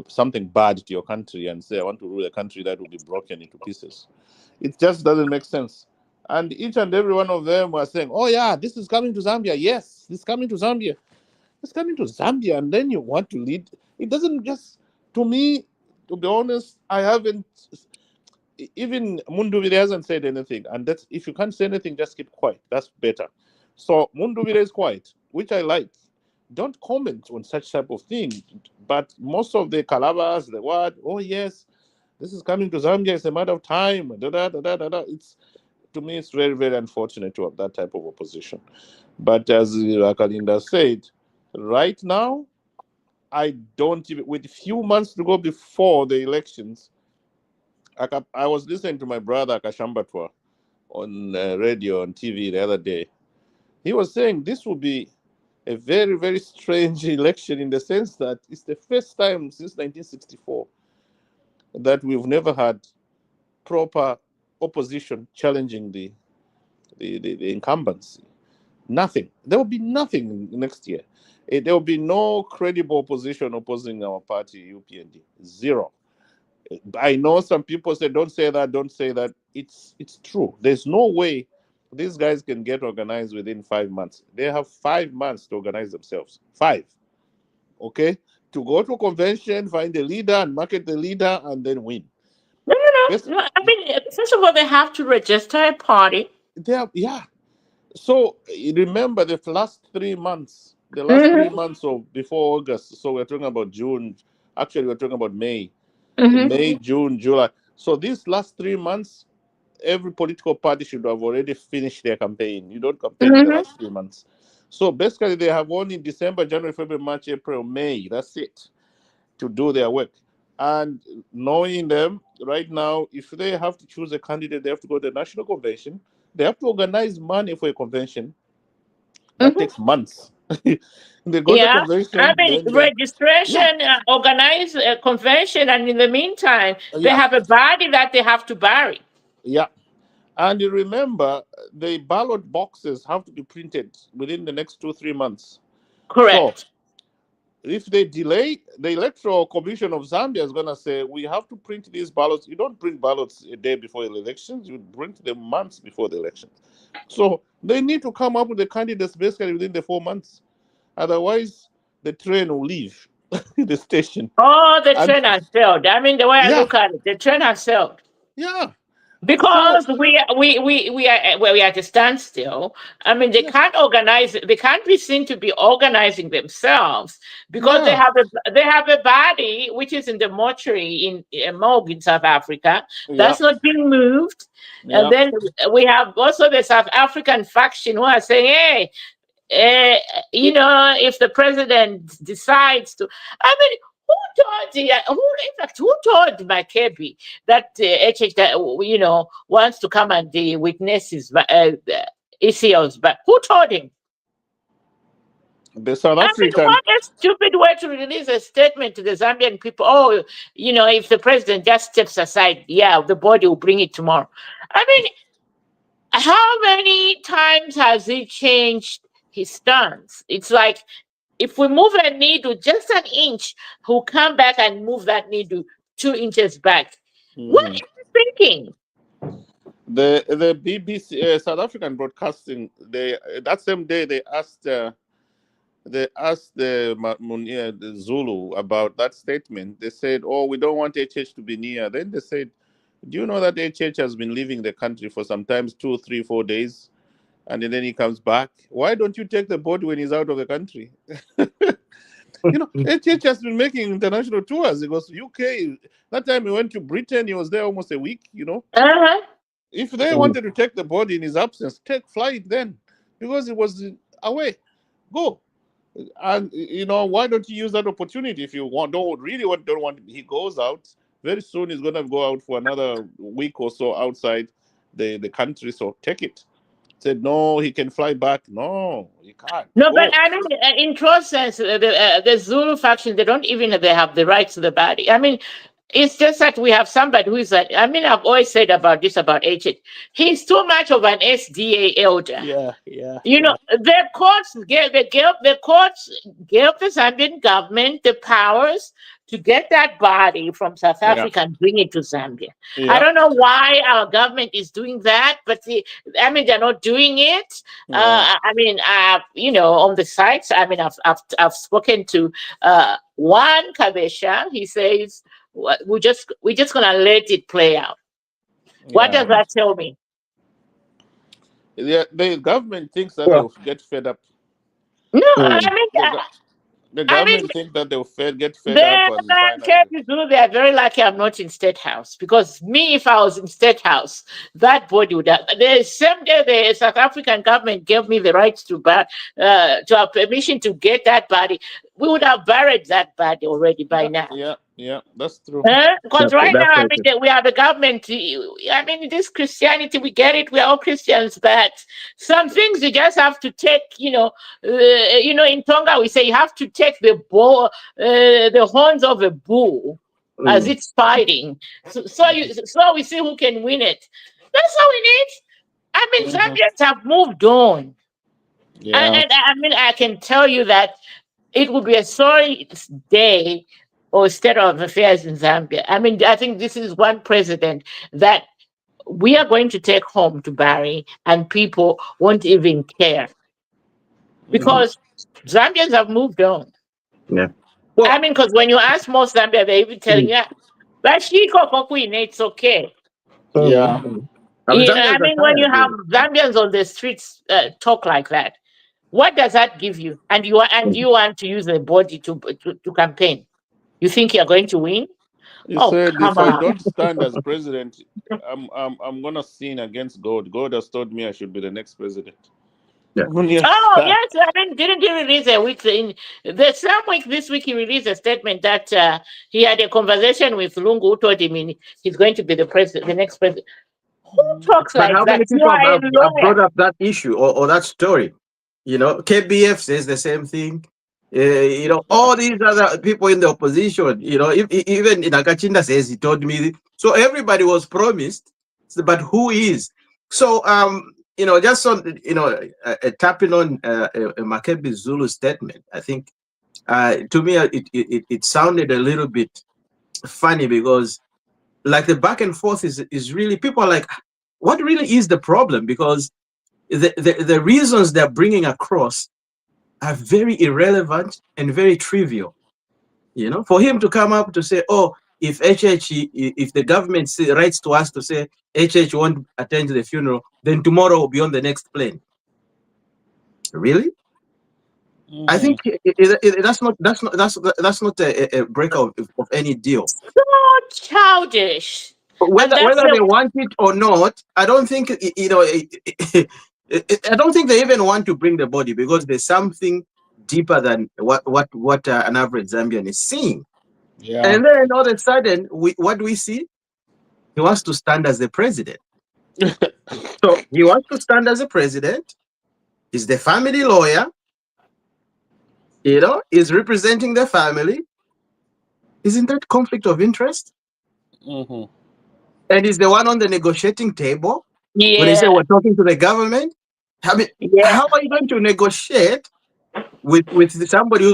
Speaker 4: something bad to your country and say, I want to rule a country that will be broken into pieces. It just doesn't make sense. And each and every one of them were saying, oh yeah, this is coming to Zambia. Yes, this is coming to Zambia. It's coming to Zambia, and then you want to lead. It doesn't just, to me, to be honest, I haven't, even Munduvire hasn't said anything. And that's, if you can't say anything, just keep quiet. That's better. So Munduvire is quiet, which I like. Don't comment on such type of thing. But most of the Calabas, the word, oh yes, this is coming to Zambia, it's a matter of time. It's, to me, it's very, very unfortunate to have that type of opposition. But as Kalinda said, right now, I don't even, with few months to go before the elections, I was listening to my brother Kashambatwa on radio and TV the other day. He was saying this will be a very, very strange election in the sense that it's the first time since 1964 that we've never had proper opposition challenging the incumbency. Nothing. There will be nothing next year. There will be no credible opposition opposing our party, UPND. Zero. I know some people say, don't say that, don't say that. It's true. There's no way these guys can get organized within 5 months. They have 5 months to organize themselves. 5. Okay? To go to a convention, find a leader and market the leader and then win.
Speaker 2: No.
Speaker 4: Yes.
Speaker 2: No, I mean, first of all, they have to register a party.
Speaker 4: Yeah. So remember the last 3 months,
Speaker 2: Mm-hmm.
Speaker 4: of before August. So we're talking about June. Actually, we're talking about May.
Speaker 2: Mm-hmm.
Speaker 4: May, June, July. So these last 3 months, every political party should have already finished their campaign. You don't campaign in the
Speaker 2: Mm-hmm.
Speaker 4: last 3 months. So basically, they have only December, January, February, March, April, May. That's it to do their work. And knowing them right now, if they have to choose a candidate, they have to go to the national convention. They have to organize money for a convention. That
Speaker 2: Mm-hmm.
Speaker 4: takes months. They go to
Speaker 2: Yeah, I
Speaker 4: convention,
Speaker 2: mean,
Speaker 4: then yeah,
Speaker 2: registration, organize a convention, and in the meantime, they
Speaker 4: yeah,
Speaker 2: have a body that they have to bury.
Speaker 4: yeah. And you remember, the ballot boxes have to be printed within the next 2-3 months. So
Speaker 2: Correct.
Speaker 4: if they delay, the Electoral Commission of Zambia is going to say, we have to print these ballots. You don't print ballots a day before the elections, you print them months before the elections. So they need to come up with the candidates basically within the 4 months. Otherwise, the train will leave the station.
Speaker 2: Oh, the
Speaker 4: And
Speaker 2: train has sailed. I mean, the way I
Speaker 4: yeah,
Speaker 2: look at it, the train has sailed.
Speaker 4: yeah. So
Speaker 2: Because we are at a standstill. I mean, they
Speaker 4: yeah,
Speaker 2: can't organize. They can't be seen to be organizing themselves because
Speaker 4: yeah,
Speaker 2: they have a body which is in the mortuary in a morgue in South Africa
Speaker 4: yeah,
Speaker 2: that's not being moved. And
Speaker 4: yeah,
Speaker 2: then we have also the South African faction who are saying, "Hey, if the president decides to, I mean, in fact, who told Makebi that HH that wants to come and witness his ECL's but who told him?
Speaker 4: the South
Speaker 2: I mean,
Speaker 4: African,
Speaker 2: what a stupid way to release a statement to the Zambian people. Oh, if the president just steps aside, yeah, the body will bring it tomorrow. I mean, how many times has he changed his stance? It's like if we move a needle just an inch, he'll come back and move that needle 2 inches back. What
Speaker 4: Mhm.
Speaker 2: is he thinking?
Speaker 4: the BBC South African broadcasting, they that same day they asked the Zulu about that statement. They said, "Oh, we don't want HH to be near." Then they said, "Do you know that HH has been leaving the country for sometimes 2, 3, 4 days, and then he comes back? Why don't you take the body when he's out of the country?" HH has been making international tours. He goes to UK. That time he went to Britain. He was there almost a week.
Speaker 2: Uh-huh.
Speaker 4: If they wanted to take the body in his absence, take flight then, because he was away. Go. And why don't you use that opportunity if you don't want? He goes out very soon. He's gonna go out for another week or so outside the country. So take it. Said no, he can fly back. No, he can't
Speaker 2: No, but
Speaker 4: go.
Speaker 2: I mean, in true sense, the Zulu faction, they have the right to the body. I mean, it's just that we have somebody who is that. I mean, I've always said about this about HH. He's too much of an SDA elder.
Speaker 4: Yeah, yeah,
Speaker 2: The courts gave the Zambian government the powers to get that body from South
Speaker 4: yeah,
Speaker 2: Africa and bring it to Zambia. I
Speaker 4: yeah,
Speaker 2: don't know why our government is doing that, but they're not doing it.
Speaker 4: yeah.
Speaker 2: I mean, on the sites, I mean, I've spoken to one Kabesha. He says we're just gonna let it play out. What
Speaker 4: Yeah.
Speaker 2: does that tell me?
Speaker 4: The government thinks that
Speaker 1: Well,
Speaker 4: they'll get fed up.
Speaker 2: No,
Speaker 1: mm,
Speaker 4: The, go- the
Speaker 2: I mean,
Speaker 4: government think that they'll get fed up
Speaker 2: Then
Speaker 4: and
Speaker 2: I
Speaker 4: finally.
Speaker 2: tell you, they are very lucky I'm not in State House because me, if I was in State House, that body would have. The same day the South African government gave me the right to have permission to get that body, we would have buried that body already by
Speaker 4: Yeah,
Speaker 2: now.
Speaker 4: yeah, yeah. That's true.
Speaker 2: Because right now,
Speaker 1: that's
Speaker 2: I
Speaker 1: very
Speaker 2: mean,
Speaker 1: good.
Speaker 2: we are the government. I mean, this Christianity, we get it. We are all Christians, but some things you just have to take. In Tonga, we say you have to take the horns of a bull as
Speaker 1: Mm,
Speaker 2: it's fighting. So we see who can win it. That's all we need. I mean,
Speaker 4: Hmm.
Speaker 2: Zambians have moved on.
Speaker 4: Yeah.
Speaker 2: And I mean, I can tell you that it would be a sorry day or state of affairs in Zambia. I mean, I think this is one president that we are going to take home to Barry, and people won't even care
Speaker 1: Mhm.
Speaker 2: because Zambians have moved on.
Speaker 1: Yeah.
Speaker 2: I
Speaker 1: Well,
Speaker 2: mean, because when you ask most Zambia, they're even telling
Speaker 1: mm,
Speaker 2: you, but Shiko for Queen, it's okay.
Speaker 4: Yeah.
Speaker 1: mm.
Speaker 2: I
Speaker 1: Zambians are
Speaker 2: mean, when you
Speaker 1: tired,
Speaker 2: have
Speaker 1: really.
Speaker 2: Zambians on the streets talk like that, what does that give you? And
Speaker 1: Mm.
Speaker 2: you want to use the body to campaign? You think you're going to win?
Speaker 4: He
Speaker 2: Oh,
Speaker 4: said,
Speaker 2: come
Speaker 4: if I
Speaker 2: on!
Speaker 4: don't stand as president, I'm gonna sin against God. God has told me I should be the next president.
Speaker 1: Yeah.
Speaker 2: Oh
Speaker 4: Yes.
Speaker 2: yes, I mean, didn't he release a week in the same week this week? He released a statement that he had a conversation with Lungu, who told him he's going to be the president, the next president. Who talks
Speaker 1: But
Speaker 2: like
Speaker 1: how
Speaker 2: that?
Speaker 1: many
Speaker 2: You
Speaker 1: people
Speaker 2: are a
Speaker 1: have
Speaker 2: lawyer.
Speaker 1: brought up that issue or that story? KBF says the same thing. All these other people in the opposition, even Nakachinda says he told me. So everybody was promised, but who is? So, just on, tapping on Makebi Zulu statement, I think to me, it sounded a little bit funny because like the back and forth is really, people are like, what really is the problem? Because the reasons they're bringing across are very irrelevant and very trivial. For him to come up to say, oh, if the government writes to us to say HH won't attend the funeral, then tomorrow will be on the next plane. Really? I
Speaker 4: Mhm.
Speaker 1: think that's not a break of any deal.
Speaker 2: So childish. And that's
Speaker 1: Whether they
Speaker 2: the
Speaker 1: want it or not, I don't think I don't think they even want to bring the body because there's something deeper than what an average Zambian is seeing.
Speaker 4: Yeah.
Speaker 1: And then all of a sudden, what do we see? He wants to stand as the president. So he wants to stand as a president. He's the family lawyer. He's representing the family. Isn't that conflict of interest?
Speaker 4: Mhm.
Speaker 1: And he's the one on the negotiating table when they say
Speaker 2: yeah,
Speaker 1: we're talking to the government. I mean,
Speaker 2: yeah.
Speaker 1: how are you going to negotiate with somebody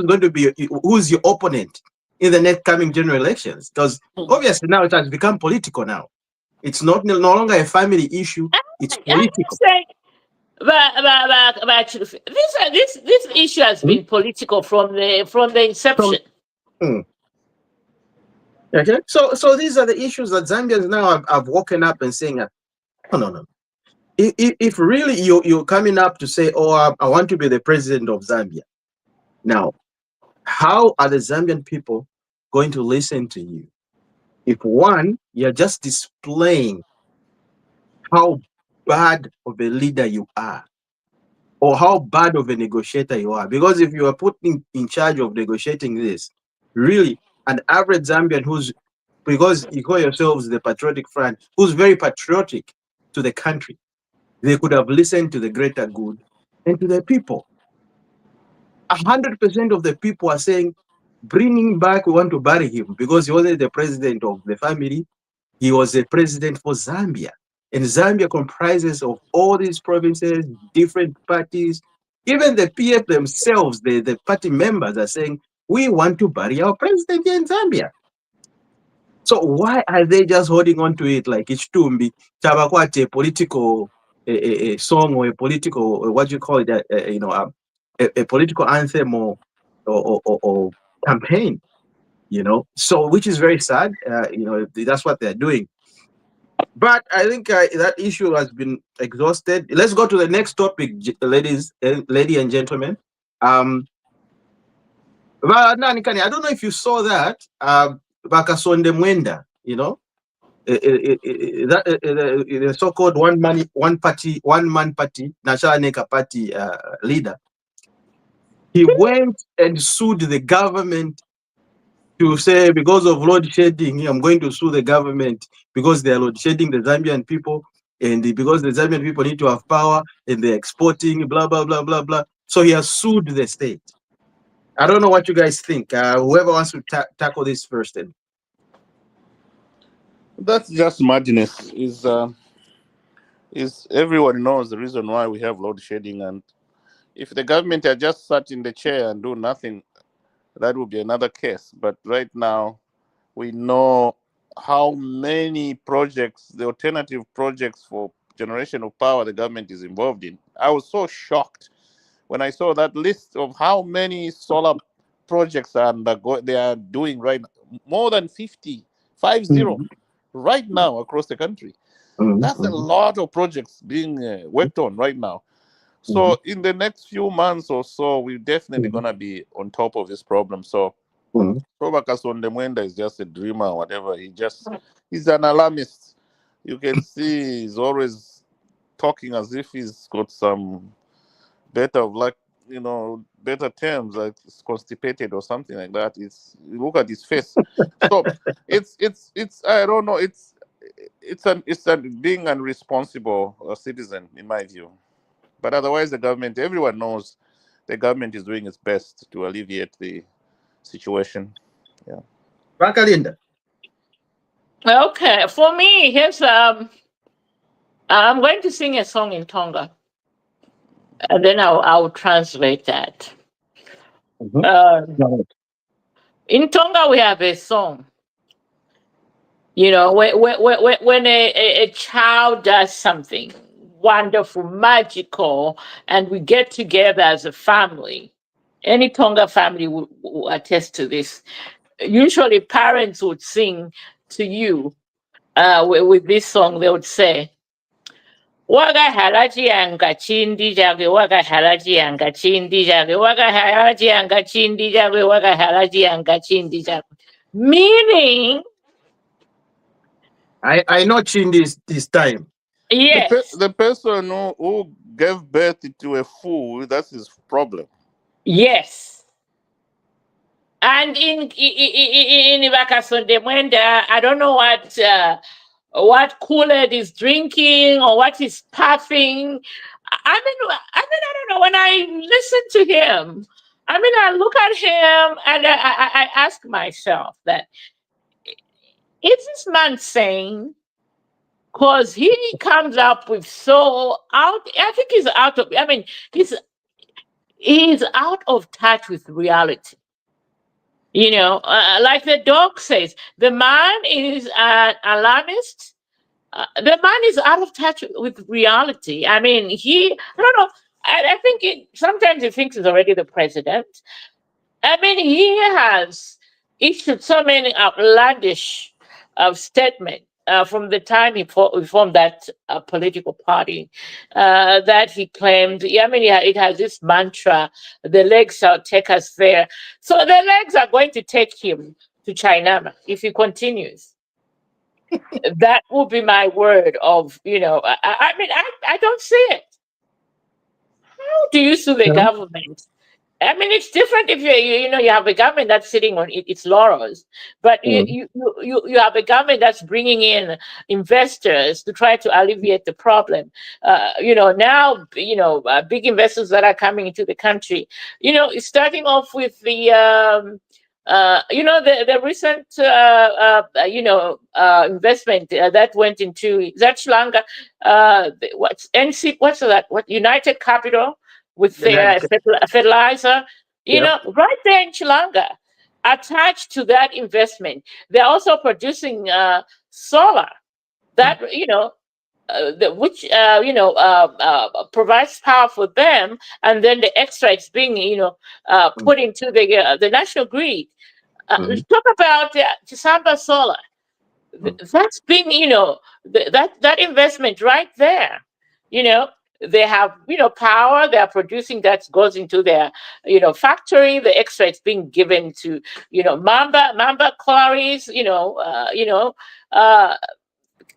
Speaker 1: who's your opponent in the next coming general elections? Because obviously now it has become political now. It's no longer a family issue, it's
Speaker 2: I'm
Speaker 1: political.
Speaker 2: just saying, this issue has
Speaker 1: Hmm?
Speaker 2: been political from the
Speaker 1: From,
Speaker 2: inception.
Speaker 1: hmm. Okay, so these are the issues that Zambians now have woken up and saying, no, no, no. If really you're coming up to say, oh, I want to be the president of Zambia, now, how are the Zambian people going to listen to you? If one, you're just displaying how bad of a leader you are, or how bad of a negotiator you are. Because if you are put in charge of negotiating this, really, an average Zambian because you call yourselves the Patriotic Front, who's very patriotic to the country, they could have listened to the greater good and to the people. 100% of the people are saying, bringing back, we want to bury him because he wasn't the president of the family. He was a president for Zambia. And Zambia comprises of all these provinces, different parties. Even the PF themselves, the party members are saying, we want to bury our president here in Zambia. So why are they just holding on to it like it's Tumbi, Tabakwate, a political a song or a political, what you call it, a political anthem or campaign, So which is very sad. That's what they're doing. But I think that issue has been exhausted. Let's go to the next topic, lady and gentlemen. I don't know if you saw that. Kasonde Mweenda, the so-called one man party, National Neka Party leader. He went and sued the government to say, because of load shedding, I'm going to sue the government because they are load shedding the Zambian people, and because the Zambian people need to have power and they're exporting, blah, blah, blah, blah, blah. So he has sued the state. I don't know what you guys think. Whoever wants to tackle this first. Then.
Speaker 4: That's just madness. Is everyone knows the reason why we have load shedding, and If the government had just sat in the chair and do nothing, that would be another case. But right now, we know how many projects, the alternative projects for generation of power the government is involved in. I was so shocked when I saw that list of how many solar projects they are doing right now. More than 50 right now across the country. That's a lot of projects being worked on right now. So in the next few months or so, we're definitely going to be on top of this problem. So Kasonde Mweenda is just a dreamer or whatever. He's an alarmist. You can see he's always talking as if he's got some better better terms, like it's constipated or something like that. You look at his face. So it's I don't know, it's a being an irresponsible citizen in my view. But otherwise, everyone knows the government is doing its best to alleviate the situation. Yeah.
Speaker 1: Rakalinda.
Speaker 2: Okay, for me, here's I'm going to sing a song in Tonga, and then I'll translate that. In Tonga, we have a song. You know, when a child does something wonderful, magical, and we get together as a family. Any Tonga family will attest to this. Usually parents would sing to you with this song. They would say, Waga haraji anga chindi jagwe, waga haraji anga chindi jagwe, waga haraji anga chindi jagwe, waga haraji anga chindi jagwe. Meaning,
Speaker 1: I know Chindi this time.
Speaker 2: Yes.
Speaker 4: The person who gave birth to a fool, that's his problem.
Speaker 2: Yes. And in Kasonde Mweenda, I don't know what Kool-Aid is drinking or what he's puffing. I don't know. When I listen to him, I look at him and I ask myself that, is this man sane? Because he comes up with I think he's out of, he's out of touch with reality. You know, like the dog says, the man is an alarmist. The man is out of touch with reality. I don't know. I think sometimes he thinks he's already the president. He has issued so many outlandish statements from the time he formed that political party that he claimed. It has this mantra, the legs shall take us there. So the legs are going to take him to China if he continues. That would be my word of, I don't see it. How do you sue the government? It's different if you have a government that's sitting on its laurels, but you have a government that's bringing in investors to try to alleviate the problem. Now big investors that are coming into the country. Starting off with the the recent investment that went into Sri Lanka. What's that? What United Capital? With their fertilizer, right there in Sri Lanka, attached to that investment, they're also producing solar that which provides power for them, and then the extra is being put into the national grid. Talk about Zambia solar. That's being that investment right there. They have, power, they are producing that goes into their, factory. The extra is being given to, Mamba quarries,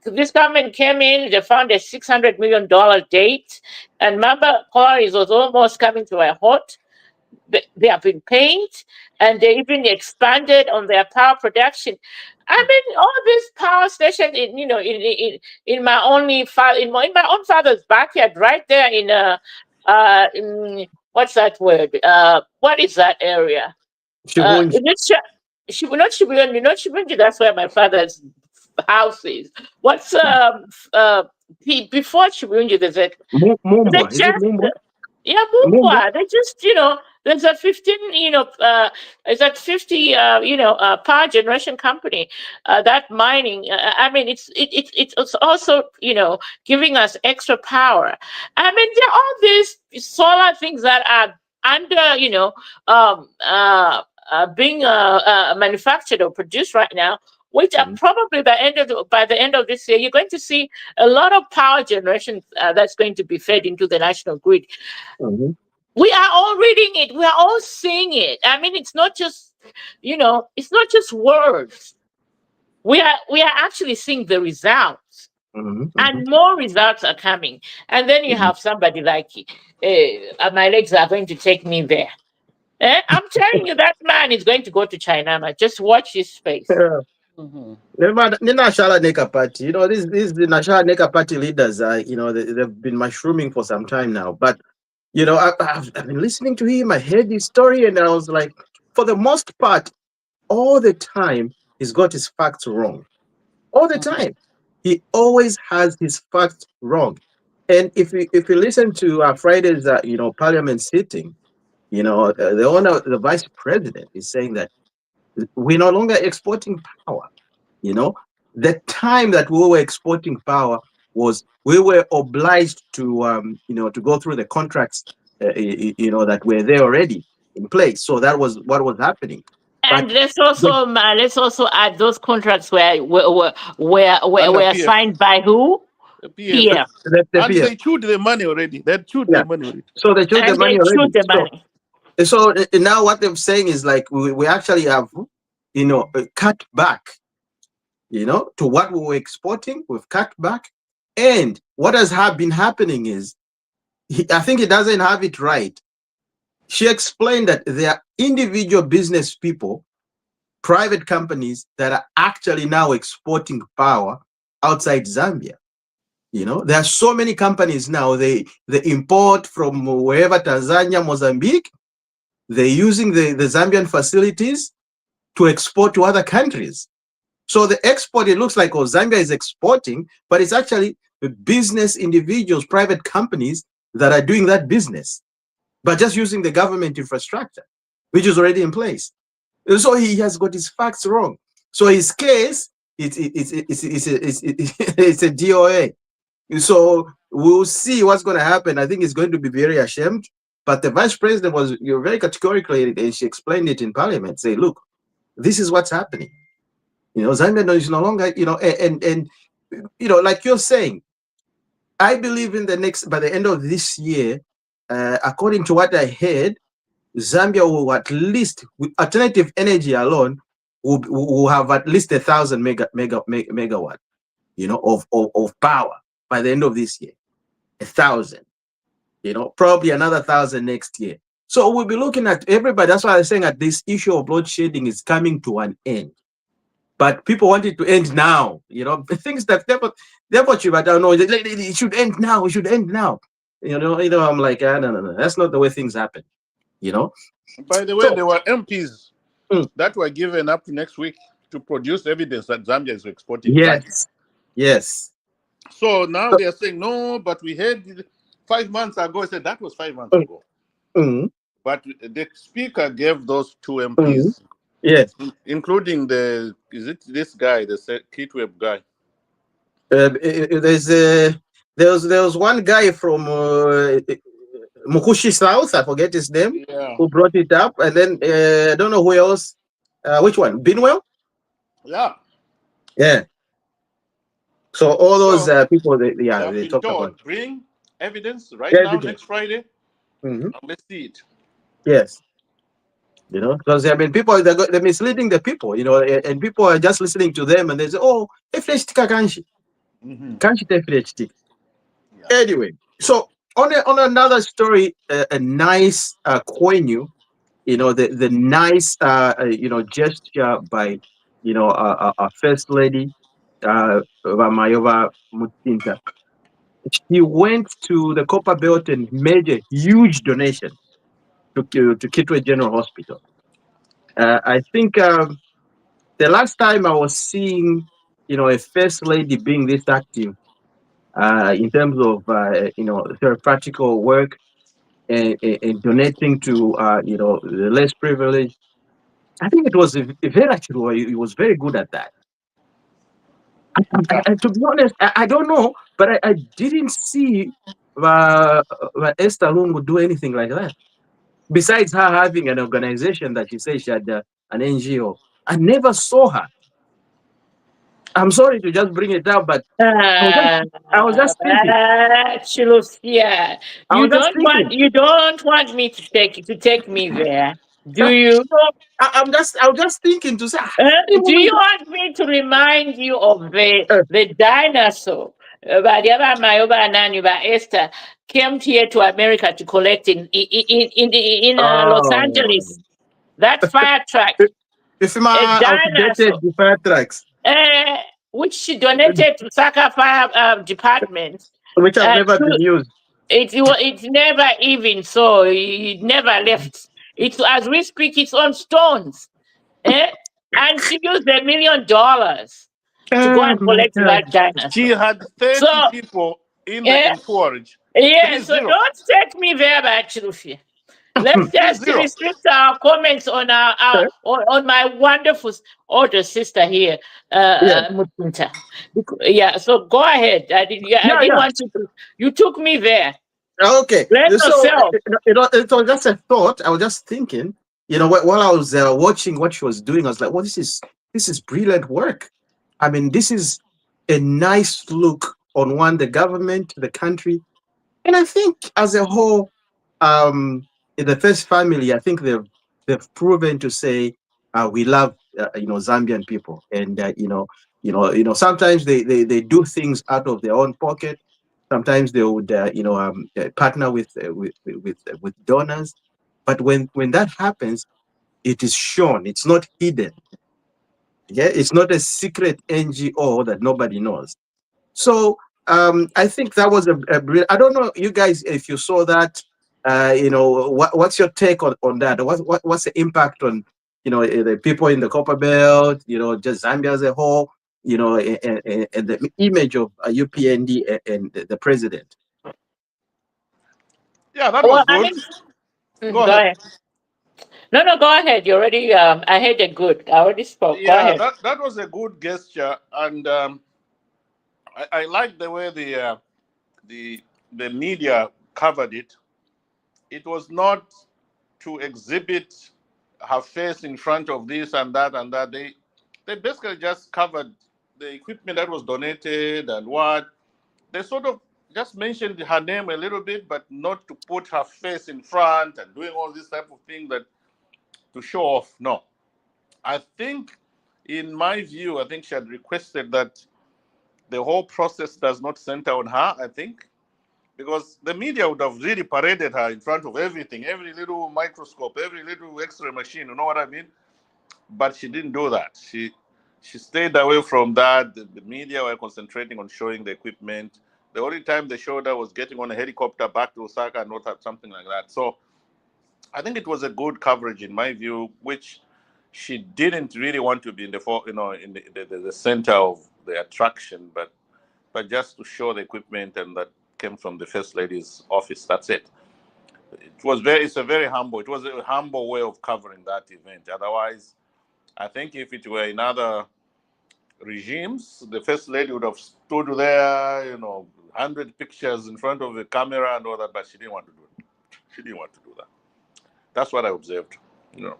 Speaker 2: this government came in, they found a $600 million date, and Mamba quarries was almost coming to a halt. They have been paid, and they even expanded on their power production. All these power stations in my own father's backyard, right there in what's that word? What is that area? Not Shibunji, that's where my father's house is. What's before Shibunji? There's
Speaker 1: Mumba. Is it Mumba?
Speaker 2: Yeah,
Speaker 1: Mumba.
Speaker 2: Mumba. They just, there's a 15, there's that 50, power generation company, that mining. I mean, it's also, giving us extra power. I mean, there are all these solar things that are under, being manufactured or produced right now, which are
Speaker 1: Mhm,
Speaker 2: probably by the end of this year, you're going to see a lot of power generation that's going to be fed into the national grid.
Speaker 1: mhm,
Speaker 2: We are all reading it, we are all seeing it. I mean, it's not just words. We are actually seeing the results,
Speaker 1: mhm, mhm,
Speaker 2: and more results are coming. And then you
Speaker 1: mhm.
Speaker 2: have somebody like, my legs are going to take me there. I'm telling you, that man is going to go to China, man. Just watch his face.
Speaker 1: Yeah.
Speaker 4: Mhm.
Speaker 1: The National Neka Party, these the National Neka Party leaders, they've been mushrooming for some time now. But I've been listening to him. I heard his story, and I was like, for the most part, all the time, he's got his facts wrong. All the
Speaker 4: Mhm.
Speaker 1: time, he always has his facts wrong. And if you listen to Friday's Parliament sitting, the owner, the vice president, is saying that we're no longer exporting power. You know, the time that we were exporting power was we were obliged to go through the contracts, that were there already in place. So that was what was happening. But
Speaker 2: And let's also add those contracts
Speaker 4: Under
Speaker 2: were
Speaker 4: PF,
Speaker 2: signed by who?
Speaker 4: PF,
Speaker 2: PF.
Speaker 1: the
Speaker 4: and
Speaker 1: PF,
Speaker 4: they chewed the money already. They chewed
Speaker 1: yeah.
Speaker 4: the money already.
Speaker 1: So they took the
Speaker 2: And
Speaker 1: money
Speaker 2: they choose
Speaker 1: already.
Speaker 2: the
Speaker 1: So
Speaker 2: money.
Speaker 1: now what they're saying is like we actually have cut back, to what we were exporting. We've cut back, and what has been happening is I think he doesn't have it right. She explained that there are individual business people, private companies that are actually now exporting power outside Zambia. There are so many companies now. They import from wherever, Tanzania, Mozambique. They're using the Zambian facilities to export to other countries. So the export, it looks like, Zambia is exporting, but it's actually the business individuals, private companies that are doing that business, but just using the government infrastructure, which is already in place. So he has got his facts wrong. So his case, it's a DOA. So we'll see what's going to happen. I think he's going to be very ashamed. But the vice president was very categorically, and she explained it in parliament. Say, look, this is what's happening. Zambia is no longer, and like you're saying, I believe by the end of this year, according to what I heard, Zambia will at least, with alternative energy alone, will have at least 1,000 megawatt, of power by the end of this year. 1,000, probably another 1,000 next year. So we'll be looking at everybody. That's why I'm saying that this issue of load shedding is coming to an end. But people want it to end now. Things that therefore, but I don't know. It should end now. It should end now. I'm like, no. That's not the way things happen. You know.
Speaker 4: By the way,
Speaker 1: So
Speaker 4: there were MPs
Speaker 1: mm,
Speaker 4: that were given up to next week to produce evidence that Zambia is exporting power.
Speaker 1: yes, yes.
Speaker 4: So now
Speaker 1: So,
Speaker 4: they are saying, no, but we had 5 months ago. I said, that was 5 months
Speaker 1: mm,
Speaker 4: ago.
Speaker 1: mm,
Speaker 4: But the speaker gave those two
Speaker 1: mm,
Speaker 4: MPs,
Speaker 1: yes.
Speaker 4: including is it this guy, the Kitweb guy?
Speaker 1: There was one guy from Mukushi South. I forget his name.
Speaker 4: Yeah.
Speaker 1: Who brought it up, and then I don't know who else. Which one? Binwell.
Speaker 4: Yeah.
Speaker 1: Yeah. So all those
Speaker 4: So
Speaker 1: people,
Speaker 4: they have
Speaker 1: they
Speaker 4: been
Speaker 1: talked about
Speaker 4: told, bring evidence right now,
Speaker 1: evidence.
Speaker 4: next Friday,
Speaker 1: Hmm.
Speaker 4: and let's see it.
Speaker 1: Yes. Because people they're misleading the people, and people are just listening to them, and they say, "Oh, FHTK kanshi,
Speaker 4: Hmm.
Speaker 1: kanshi FHTK."
Speaker 4: Yeah.
Speaker 1: Anyway, so on another story, a nice Quenu, the nice gesture by our first lady, Ramayova Mutinta. She went to the Copper Belt and made a huge donation to Kitwe General Hospital. I think the last time I was seeing, a first lady being this active in terms of, her practical work. and donating to the less privileged. I think it was very actually he was very good at that. To be honest, I don't know, but I didn't see Esther Lungu do anything like that. Besides her having an organization that she said she had an NGO, I never saw her. I'm sorry to just bring it up, but I was just thinking.
Speaker 2: Chilufia,
Speaker 1: I was just thinking.
Speaker 2: you don't want me to take me there, do you?
Speaker 1: So I was just thinking to say, hey,
Speaker 2: Do you
Speaker 1: woman,
Speaker 2: want me to remind you of
Speaker 1: uh,
Speaker 2: the dinosaur? Baliaba Mayoba Nanyuba Esther came here to America to collect in Los
Speaker 1: oh,
Speaker 2: Angeles. That fire truck,
Speaker 1: if
Speaker 2: a
Speaker 1: my outdated
Speaker 2: dinosaur,
Speaker 1: the fire tracks,
Speaker 2: uh, which she donated to Saka Fire Department.
Speaker 1: which have never
Speaker 2: To,
Speaker 1: been used.
Speaker 2: it's never even so. It never left. It's as we speak, it's on stones. Eh? And she used $1 million to go and
Speaker 1: My
Speaker 2: collect
Speaker 1: God.
Speaker 2: that dinosaur.
Speaker 4: She had
Speaker 2: So,
Speaker 4: 30 people in the
Speaker 2: eh,
Speaker 4: entourage.
Speaker 2: yeah,
Speaker 4: Three
Speaker 2: so
Speaker 4: zero.
Speaker 2: don't take me there by Chilufi. Let's
Speaker 4: Three
Speaker 2: just
Speaker 4: zero.
Speaker 2: restrict our comments on on my wonderful older sister here,
Speaker 1: Yeah,
Speaker 2: Mutunta. Yeah, so go ahead. I
Speaker 1: yeah,
Speaker 2: didn't
Speaker 1: yeah.
Speaker 2: want you to. You took me there.
Speaker 1: Okay,
Speaker 2: Blame
Speaker 1: so
Speaker 2: yourself.
Speaker 1: it was just a thought. I was just thinking, while I was watching what she was doing, I was like, "Well, this is brilliant work. I mean, this is a nice look on the government, the country, and I think as a whole, in the first family, I think they've proven to say we love Zambian people, and sometimes they do things out of their own pocket. Sometimes they would partner with donors, but when that happens, it is shown. It's not hidden. Yeah, it's not a secret NGO that nobody knows. So I think that was a brilliant. I don't know, you guys, if you saw that. What's your take on that? What's the impact on the people in the Copper Belt? Just Zambia as a whole. And the image of UPND and the president.
Speaker 4: Yeah, that
Speaker 2: Well,
Speaker 4: was
Speaker 2: I
Speaker 4: good.
Speaker 2: mean,
Speaker 4: Go
Speaker 2: go
Speaker 4: ahead.
Speaker 2: ahead. No, go ahead. You already. I heard it good. I already spoke. Go
Speaker 4: Yeah,
Speaker 2: ahead.
Speaker 4: that was a good gesture, and I like the way the the media covered it. It was not to exhibit her face in front of this and that and that. They basically just covered the equipment that was donated and what they sort of just mentioned her name a little bit, but not to put her face in front and doing all this type of thing that to show off. No, I think, in my view, I think she had requested that the whole process does not center on her. I think because the media would have really paraded her in front of everything, every little microscope, every little X-ray machine. You know what I mean? But she didn't do that. She stayed away from that. The media were concentrating on showing the equipment. The only time they showed her was getting on a helicopter back to Osaka and something like that. So I think it was a good coverage in my view, which she didn't really want to be in in the center of the attraction, but just to show the equipment and that came from the first lady's office. That's it. It's a very humble. It was a humble way of covering that event. Otherwise, I think if it were in other regimes, the first lady would have stood there, 100 pictures in front of the camera and all that, but she didn't want to do it. She didn't want to do that. That's what I observed. You know.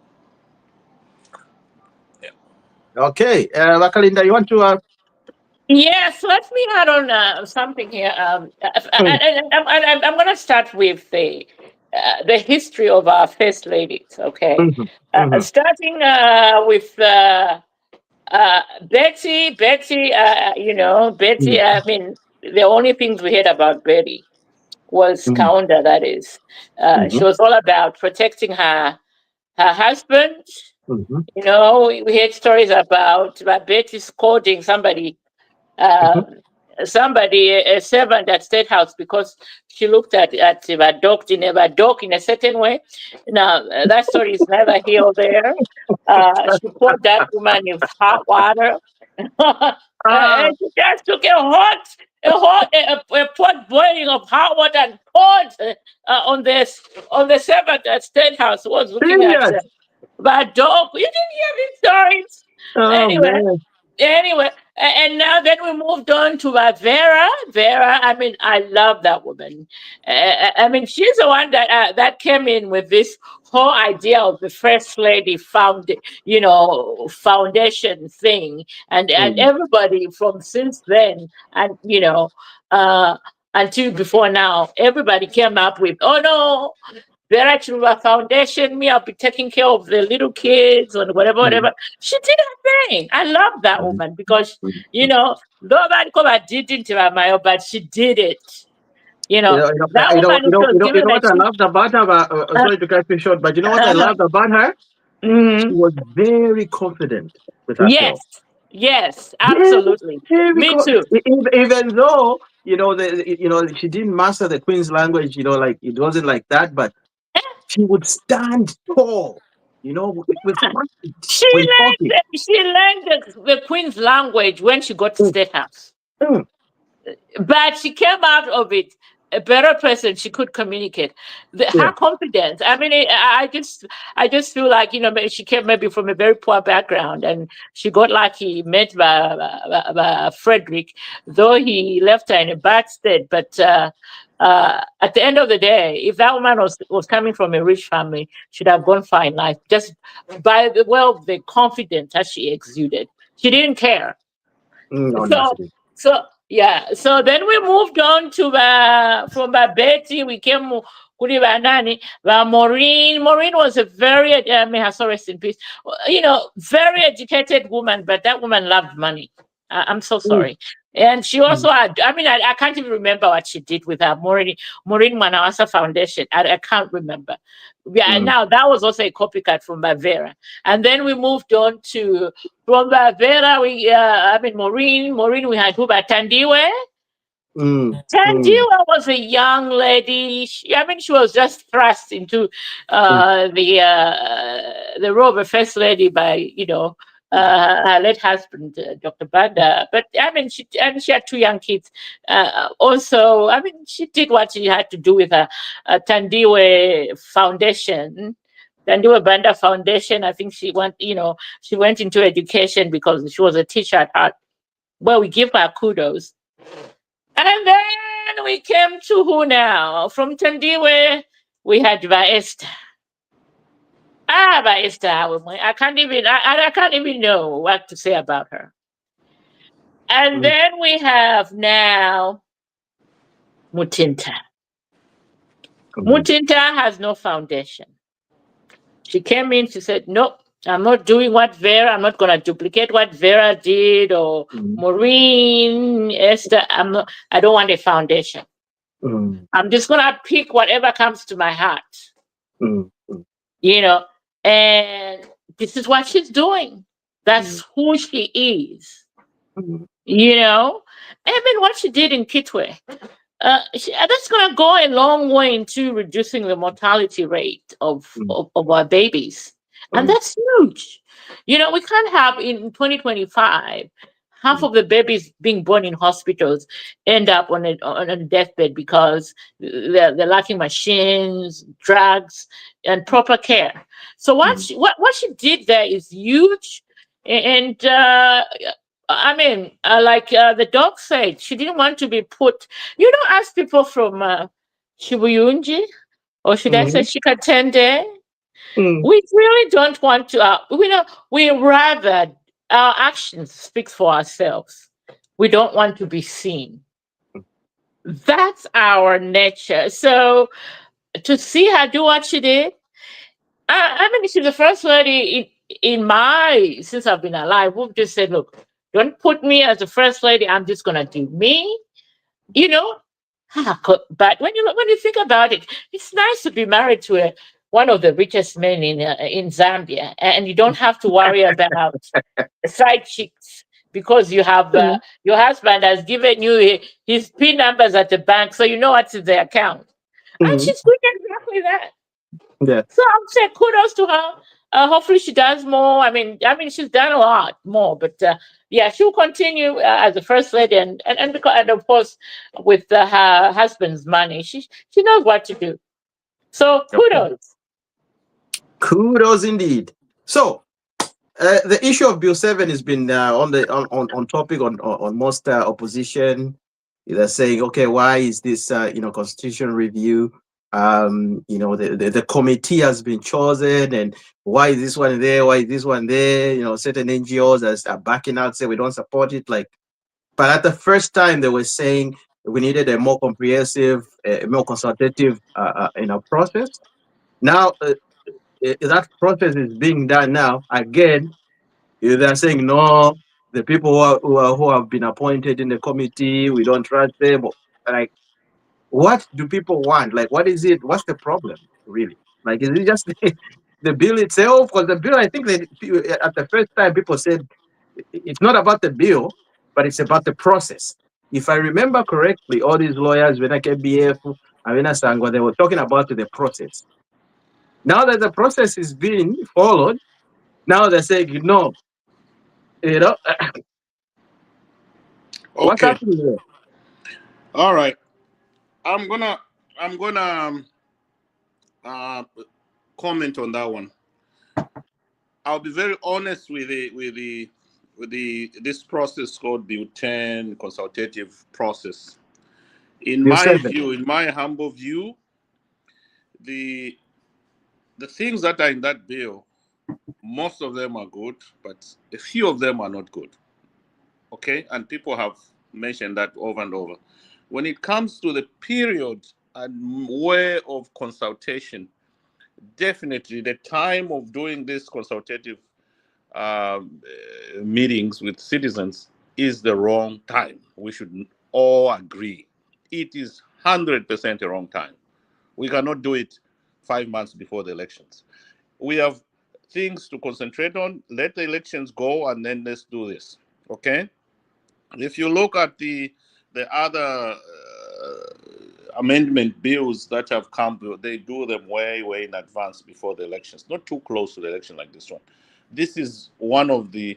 Speaker 4: Yeah.
Speaker 1: Okay, Makalinda, you want to?
Speaker 2: Yes, let me add on something here.
Speaker 1: Mm,
Speaker 2: I'm going to start with the history of our first ladies. Okay,
Speaker 1: mhm, mhm,
Speaker 2: starting with Betty. Betty, Betty.
Speaker 1: mhm,
Speaker 2: I mean, the only things we heard about Betty was
Speaker 1: mhm,
Speaker 2: Kaunda. That is, she
Speaker 1: mhm,
Speaker 2: was all about protecting her husband.
Speaker 1: mhm,
Speaker 2: We heard stories about Betty scolding
Speaker 1: mhm.
Speaker 2: uh, somebody, a servant at State House, because she looked at a dog in a certain way. Now, that story is neither here or there. She poured that woman in hot water.
Speaker 1: Ah,
Speaker 2: And she just took a hot a pot boiling of hot water and poured on the servant at State House who was looking at
Speaker 1: Serious?
Speaker 2: that dog. You didn't hear these stories.
Speaker 1: Oh
Speaker 2: Anyway,
Speaker 1: man.
Speaker 2: and now then we moved on to Vera. Vera, I mean, I love that woman. I mean, she's the one that came in with this whole idea of the first lady foundation thing, and everybody from since then, and until before now, everybody came up with, oh no, Vera Chiluba Foundation, me, I'll be taking care of the little kids or whatever. She did her thing. I love that woman because, nobody didn't but she did it. That woman was given
Speaker 1: what I loved about her. Sorry to cut you short, but you know what I loved about her? She was very confident with herself.
Speaker 2: Yes, absolutely. Me too.
Speaker 1: Even though she didn't master the Queen's language, like it wasn't like that, but she would stand tall, with
Speaker 2: She learned the Queen's language when she got to State House. But she came out of it a better person. She could communicate. Her confidence. I mean, I just feel like she came maybe from a very poor background, and she got lucky, met by Frederick, though he left her in a bad state. But at the end of the day, if that woman was coming from a rich family, she'd have gone far in life just by the confidence that she exuded. She didn't care. So then we moved on to from Betty, we came kuri Nani, Maureen. Maureen was a very, may her soul rest in peace, very educated woman, but that woman loved money. I'm so sorry. And she also had, I can't even remember what she did with her Maureen Manawasa Foundation. I can't remember. Now that was also a copycat from Bavera. And then we moved on to, from Bavera, Maureen, we had who by Tandiwe. Tandiwe was a young lady. She was just thrust into the role of a first lady by, her late husband, Dr. Banda. But she had two young kids. Also, she did what she had to do with her Tandiwe Foundation, Tandiwe Banda Foundation. I think she went into education because she was a teacher at heart. Well, we give her kudos. And then we came to who now? From Tandiwe, we had Vaesta. Vaesta, I can't even know what to say about her. And then we have now Mutinta. Mutinta has no foundation. She came in, she said, nope, I'm not doing I'm not going to duplicate what Vera did or Maureen, Esther. I don't want a foundation. I'm just going to pick whatever comes to my heart. And this is what she's doing. That's who she is. What she did in Kitwe, that's going to go a long way into reducing the mortality rate of our babies. And that's huge. We can't have in 2025 half of the babies being born in hospitals end up on a deathbed because they're lacking machines, drugs, and proper care. So what she did there is huge. And the doc said, she didn't want to be put, as people from Shibuyunji, or should I say Shikatende, we really don't want to, we rather our actions speak for ourselves. We don't want to be seen. That's our nature. So to see her do what she did, she's the first lady since I've been alive, who just said, look, don't put me as the first lady. I'm just going to do me, But when you think about it, it's nice to be married to one of the richest men in Zambia, and you don't have to worry about side chicks because you have your husband has given you his PIN numbers at the bank, so you know what's in the account. And she's doing exactly that. Yeah. So I'll say kudos to her. Hopefully she does more. I mean, she's done a lot more, but yeah, she'll continue as the first lady, and of course, with her husband's money, she knows what to do. So kudos.
Speaker 1: Kudos indeed. So the issue of Bill 7 has been on topic on most opposition. They're saying, okay, why is this constitution review? The committee has been chosen, and why is this one there? Why is this one there? Certain NGOs are backing out, say we don't support it. But at the first time, they were saying we needed a more comprehensive, more consultative, process. Now that process is being done now again. They're saying no. The people who have been appointed in the committee, we don't trust them. Like, what do people want? Like, what is it? What's the problem, really? Like, is it just the bill itself? Because the bill, I think that at the first time, people said it's not about the bill, but it's about the process. If I remember correctly, all these lawyers, when I KBF, Avena Sangwa, they were talking about the process. Now that the process is being followed, now they're saying no. What's
Speaker 4: Okay.
Speaker 1: happening there?
Speaker 4: All right. I'm gonna comment on that one. I'll be very honest with this process called Bill 10 consultative process. In
Speaker 1: Bill
Speaker 4: my
Speaker 1: 7.
Speaker 4: view, in my humble view, the things that are in that bill, most of them are good, but a few of them are not good. Okay, and people have mentioned that over and over. When it comes to the period and way of consultation, definitely the time of doing this consultative meetings with citizens is the wrong time. We should all agree. It is 100% the wrong time. We cannot do it 5 months before the elections. We have things to concentrate on. Let the elections go, and then let's do this. Okay? If you look at the other amendment bills that have come, they do them way in advance before the elections, not too close to the election like this one. This is one of the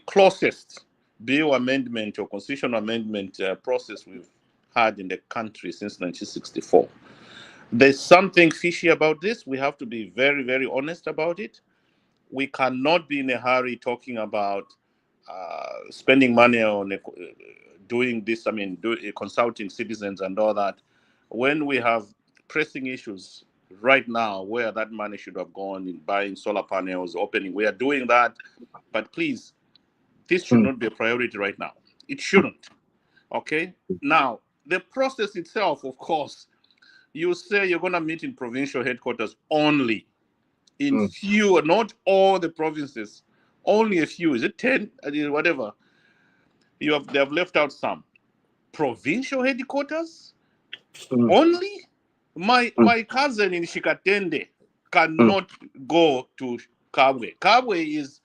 Speaker 4: closest bill amendment or constitutional amendment process we've had in the country since 1964. There's something fishy about this. We have to be very honest about it. We cannot be in a hurry talking about spending money on doing this, consulting citizens and all that, when we have pressing issues right now where that money should have gone in buying solar panels, opening. We are doing that, but please, this should not be a priority right now. It shouldn't. Okay? Now, the process itself, of course, you say you're going to meet in provincial headquarters only. In few, not all the provinces, only a few. Is it 10? Whatever. They have left out some. Provincial headquarters only? My cousin in Shikatende cannot go to Kabwe. Kabwe is,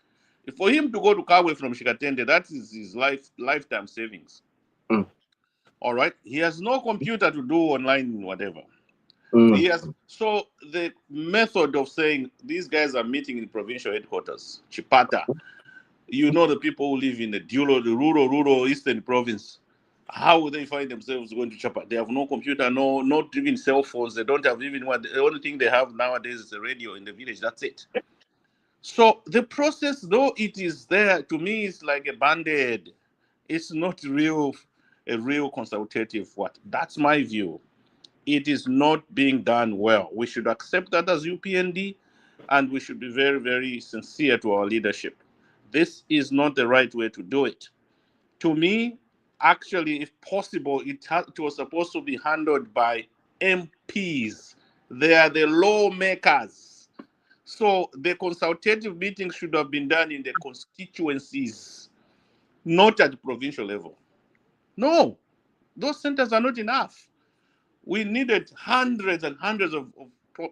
Speaker 4: for him to go to Kabwe from Shikatende, that is his lifetime savings. All right. He has no computer to do online whatever. So the method of saying these guys are meeting in provincial headquarters, Chipata, the people who live in the rural eastern province, how would they find themselves going to Chipata? They have no computer, not even cell phones. They don't have even the only thing they have nowadays is a radio in the village. That's it. So the process, though it is there, to me, it's like a band-aid. It's not a real consultative. That's my view. It is not being done well. We should accept that as UPND, and we should be very sincere to our leadership. This is not the right way to do it. To me, actually, if possible, it was supposed to be handled by MPs. They are the lawmakers. So the consultative meetings should have been done in the constituencies, not at the provincial level. No, those centers are not enough. We needed hundreds and hundreds of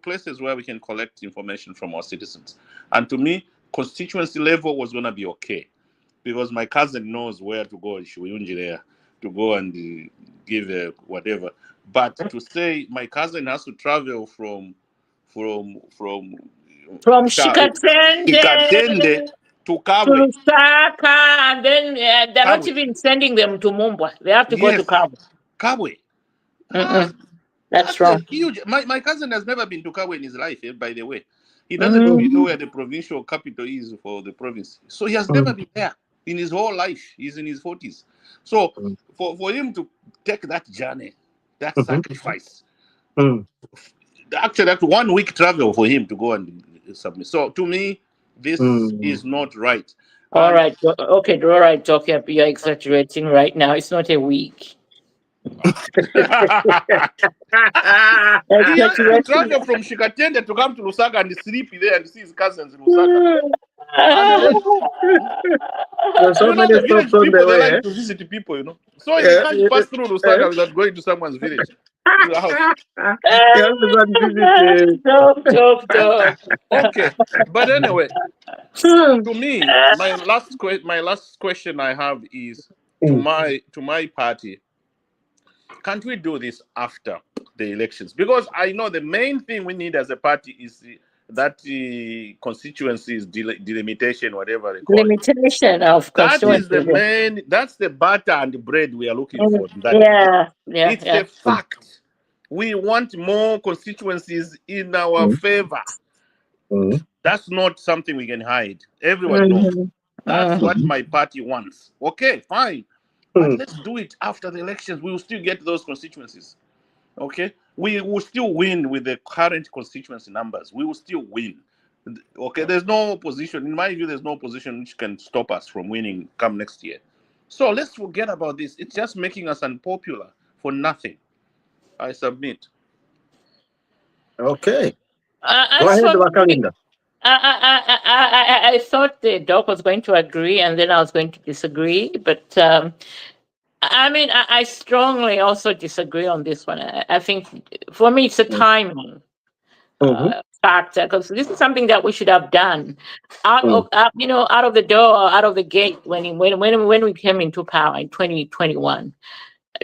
Speaker 4: places where we can collect information from our citizens. And to me, constituency level was going to be okay, because my cousin knows where to go in Shuyunji there to go and give whatever. But to say my cousin has to travel from
Speaker 2: From
Speaker 4: Shikatende
Speaker 2: Shikatende
Speaker 4: to
Speaker 2: to
Speaker 4: Kabwe.
Speaker 2: Lusaka, and then they're not
Speaker 4: Kabwe.
Speaker 2: even sending them to Mumbwa. They have to go to
Speaker 4: Yes,
Speaker 2: Kabwe.
Speaker 4: Kabwe. Ah,
Speaker 2: Mm-mm. That's
Speaker 4: that's a
Speaker 2: wrong.
Speaker 4: huge. My cousin has never been to Kabwe in his life, by the way. He doesn't
Speaker 2: Mm.
Speaker 4: even know where the provincial capital is for the province. So he has never been there in his whole life. He's in his 40s. So for him to take that journey, that sacrifice, actually, that's 1 week travel for him to go and submit. So to me, this is not right.
Speaker 2: All
Speaker 4: And
Speaker 2: right. Okay. All right, Doc. You're exaggerating right now. It's not a week.
Speaker 4: he has to
Speaker 2: Exaggerating.
Speaker 4: travel from Shikatende to come to Lusaka and sleep there and see his cousins in Lusaka. And then,
Speaker 1: There's so many
Speaker 4: the
Speaker 1: stops
Speaker 4: village
Speaker 1: on the
Speaker 4: people, they
Speaker 1: way.
Speaker 4: like to visit people. So he can't pass through Lusaka without going to someone's village, to the house.
Speaker 1: You have to go and visit.
Speaker 2: Doc.
Speaker 4: Okay, but anyway, to me, my last question I have is to my party. Can't we do this after the elections? Because I know the main thing we need as a party is that constituencies delimitation, whatever they call it.
Speaker 2: Limitation of
Speaker 4: That is the
Speaker 2: constituency.
Speaker 4: main. That's the butter and the bread we are looking for. It's a fact. We want more constituencies in our favor. That's not something we can hide. Everyone knows. That's what my party wants. Okay, fine. But let's do it after the elections. We will still get those constituencies. Okay? We will still win with the current constituency numbers. We will still win. Okay? There's no opposition. In my view, there's no opposition which can stop us from winning come next year. So let's forget about this. It's just making us unpopular for nothing. I submit.
Speaker 1: Okay.
Speaker 2: Go
Speaker 1: ahead, Wakalinda.
Speaker 2: I thought the doc was going to agree, and then I was going to disagree. But I strongly also disagree on this one. I think for me, it's a timing factor, because this is something that we should have done out of the door, or out of the gate when we came into power in 2021.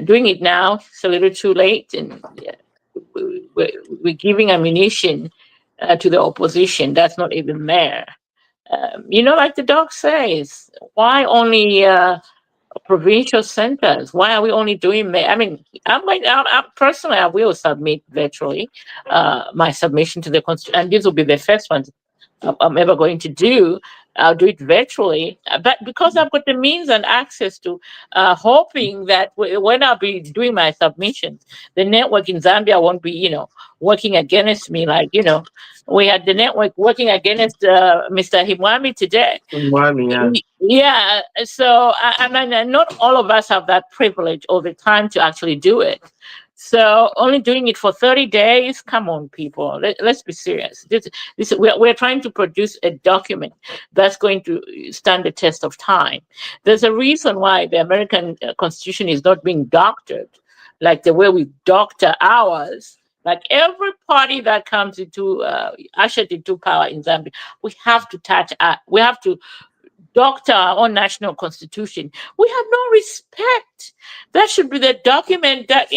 Speaker 2: Doing it now, it's a little too late, and we're giving ammunition to the opposition that's not even there. Like the doc says, why only provincial centers? Why are we only doing? I personally, I will submit virtually my submission to the constitution, and this will be the first one I'm ever going to do. I'll do it virtually, but because I've got the means and access to, hoping that when I'll be doing my submissions, the network in Zambia won't be, working against me. Like, we had the network working against Mr. Himwami today. Yeah. So I mean, not all of us have that privilege or the time to actually do it. So only doing it for 30 days, come on, people. Let's be serious. We're trying to produce a document that's going to stand the test of time. There's a reason why the American Constitution is not being doctored like the way we doctor ours. Like every party that comes into ushered into power in Zambia, we have to doctor our own national constitution. We have no respect. That should be the document that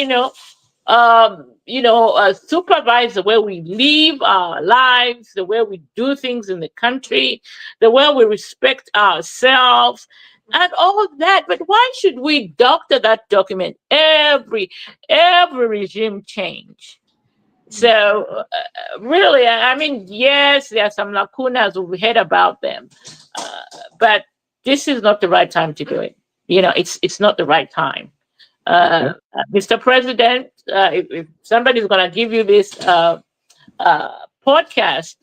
Speaker 2: supervise the way we live our lives, the way we do things in the country, the way we respect ourselves, and all of that. But why should we doctor that document every regime change? So really, yes, there are some lacunas. We've heard about them, but this is not the right time to do it. It's not the right time. Mr. President, if somebody's going to give you this podcast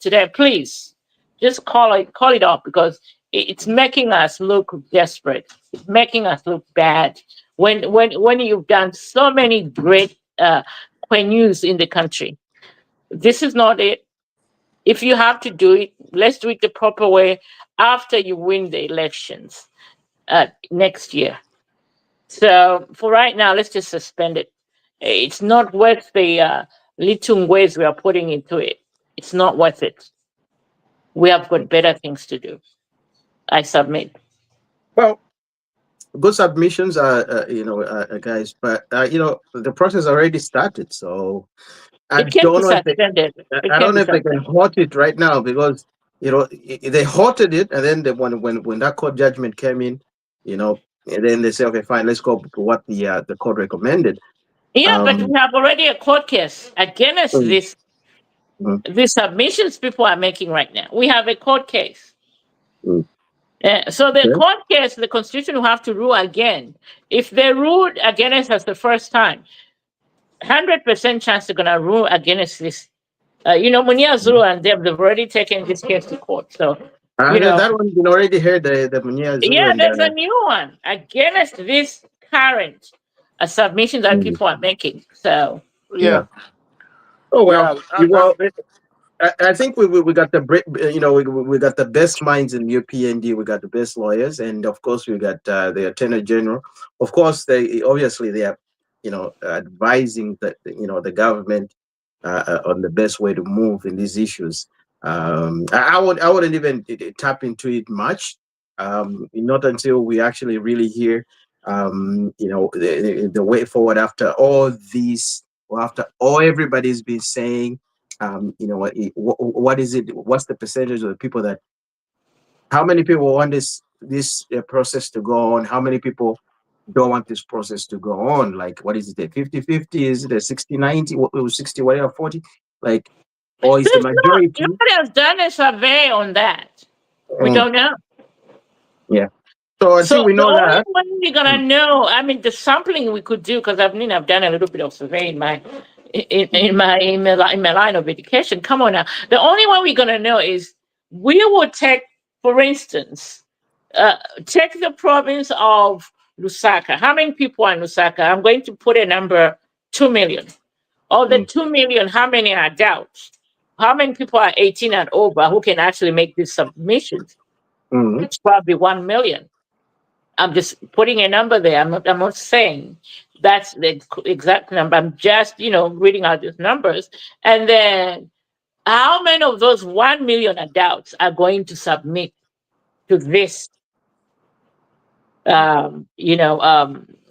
Speaker 2: today, please just call it off, because it's making us look desperate. It's making us look bad when you've done so many great news in the country. This is not it. If you have to do it, let's do it the proper way after you win the elections next year. So for right now, let's just suspend it. It's not worth the little ways we are putting into it. It's not worth it. We have got better things to do. I submit.
Speaker 1: Well, good submissions, guys. But the process already started. So I
Speaker 2: It can be
Speaker 1: don't know if they,
Speaker 2: suspended. It
Speaker 1: I
Speaker 2: can
Speaker 1: don't
Speaker 2: be
Speaker 1: know if they can
Speaker 2: suspended.
Speaker 1: halt it right now because they halted it, and then when that court judgment came in, and then they say, okay, fine, let's go to what the court recommended.
Speaker 2: Yeah, but
Speaker 1: Um,
Speaker 2: we have already a court case against
Speaker 1: mm,
Speaker 2: this
Speaker 1: mm,
Speaker 2: these submissions people are making right now. We have a court case.
Speaker 1: mm,
Speaker 2: So the
Speaker 1: okay.
Speaker 2: court case, the constitution will have to rule again. If they ruled against us the first time, 100% chance they're gonna rule against this. Munia Zulu and them, they've already taken this case to court. So, you know,
Speaker 1: That one, already heard the Munya Zulu
Speaker 2: yeah,
Speaker 1: and
Speaker 2: there's a new one against this current submission that
Speaker 1: mm,
Speaker 2: people are making. So,
Speaker 1: yeah.
Speaker 4: Yeah,
Speaker 1: Oh well,
Speaker 4: yeah, and
Speaker 1: I think we got the we got the best minds in UPND. We got the best lawyers, and of course we got the Attorney General. Of course, they are advising the government on the best way to move in these issues. I wouldn't even tap into it much, not until we actually really hear the way forward after all these, or after all everybody's been saying. What is it? What's the percentage of the people that? How many people want this process to go on? How many people don't want this process to go on? Like, what is it? A 50-50? Is it a 60-90? 60 whatever 40? Like, or is the majority?
Speaker 2: nobody has done a survey on that. We
Speaker 1: Mm,
Speaker 2: don't know.
Speaker 1: yeah. So until
Speaker 2: So
Speaker 1: we
Speaker 2: the
Speaker 1: know
Speaker 2: only
Speaker 1: that.
Speaker 2: way we're gonna
Speaker 1: Mm,
Speaker 2: know, I mean, the sampling we could do, because I've done a little bit of survey in my
Speaker 1: mm,
Speaker 2: in my line of education. Come on now, the only way we're gonna know is we will take, for instance, take the province of Lusaka. How many people are in Lusaka? I'm going to put a number: 2 million. Of the
Speaker 1: mm,
Speaker 2: 2 million, how many are adults? How many people are 18 and over who can actually make these submissions?
Speaker 1: mm,
Speaker 2: It's probably 1 million. I'm just putting a number there. I'm not saying that's the exact number. I'm just, reading out these numbers. And then how many of those 1 million adults are going to submit to this,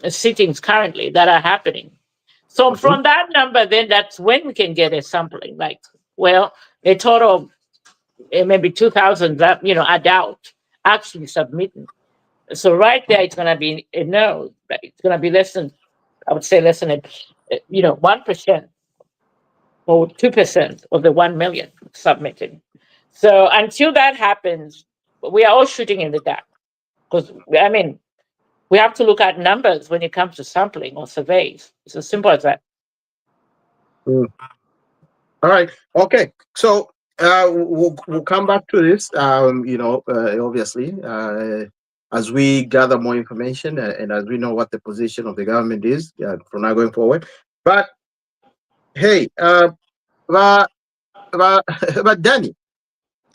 Speaker 2: sittings currently that are happening? So
Speaker 1: mhm,
Speaker 2: from that number, then that's when we can get a sampling. Like, well, a total of maybe 2,000 that, adult actually submitting. So right there, it's going to be a no. Right? It's going to be less than, I would say, less than 1% or 2% of the 1 million submitting. So until that happens, we are all shooting in the dark. Because I mean, we have to look at numbers when it comes to sampling or surveys. It's as simple as that.
Speaker 1: mm. All right. Okay. So we'll come back to this. Obviously, as we gather more information, and as we know what the position of the government is from now going forward. But hey, but, but, but Danny,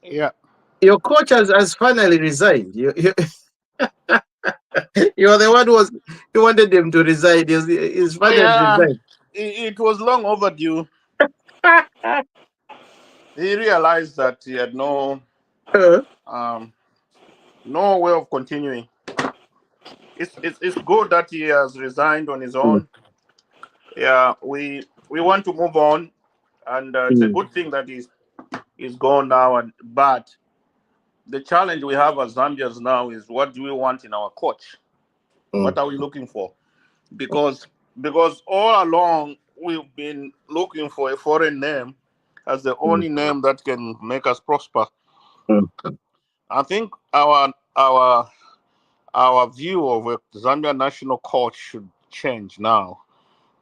Speaker 4: yeah,
Speaker 1: your coach has finally resigned. You're the one who wanted him to resign. He's finally
Speaker 4: yeah.
Speaker 1: resigned.
Speaker 4: It was long overdue. He realized that he had um, no way of continuing. It's good that he has resigned on his
Speaker 1: Mm,
Speaker 4: own. Yeah, we want to move on, and it's a
Speaker 1: mm,
Speaker 4: good thing that he's gone now. But the challenge we have as Zambians now is, what do we want in our coach?
Speaker 1: mm,
Speaker 4: What are we looking for? Because all along we've been looking for a foreign name as the
Speaker 1: mm,
Speaker 4: only name that can make us prosper.
Speaker 1: mm,
Speaker 4: I think our view of a Zambia national coach should change now.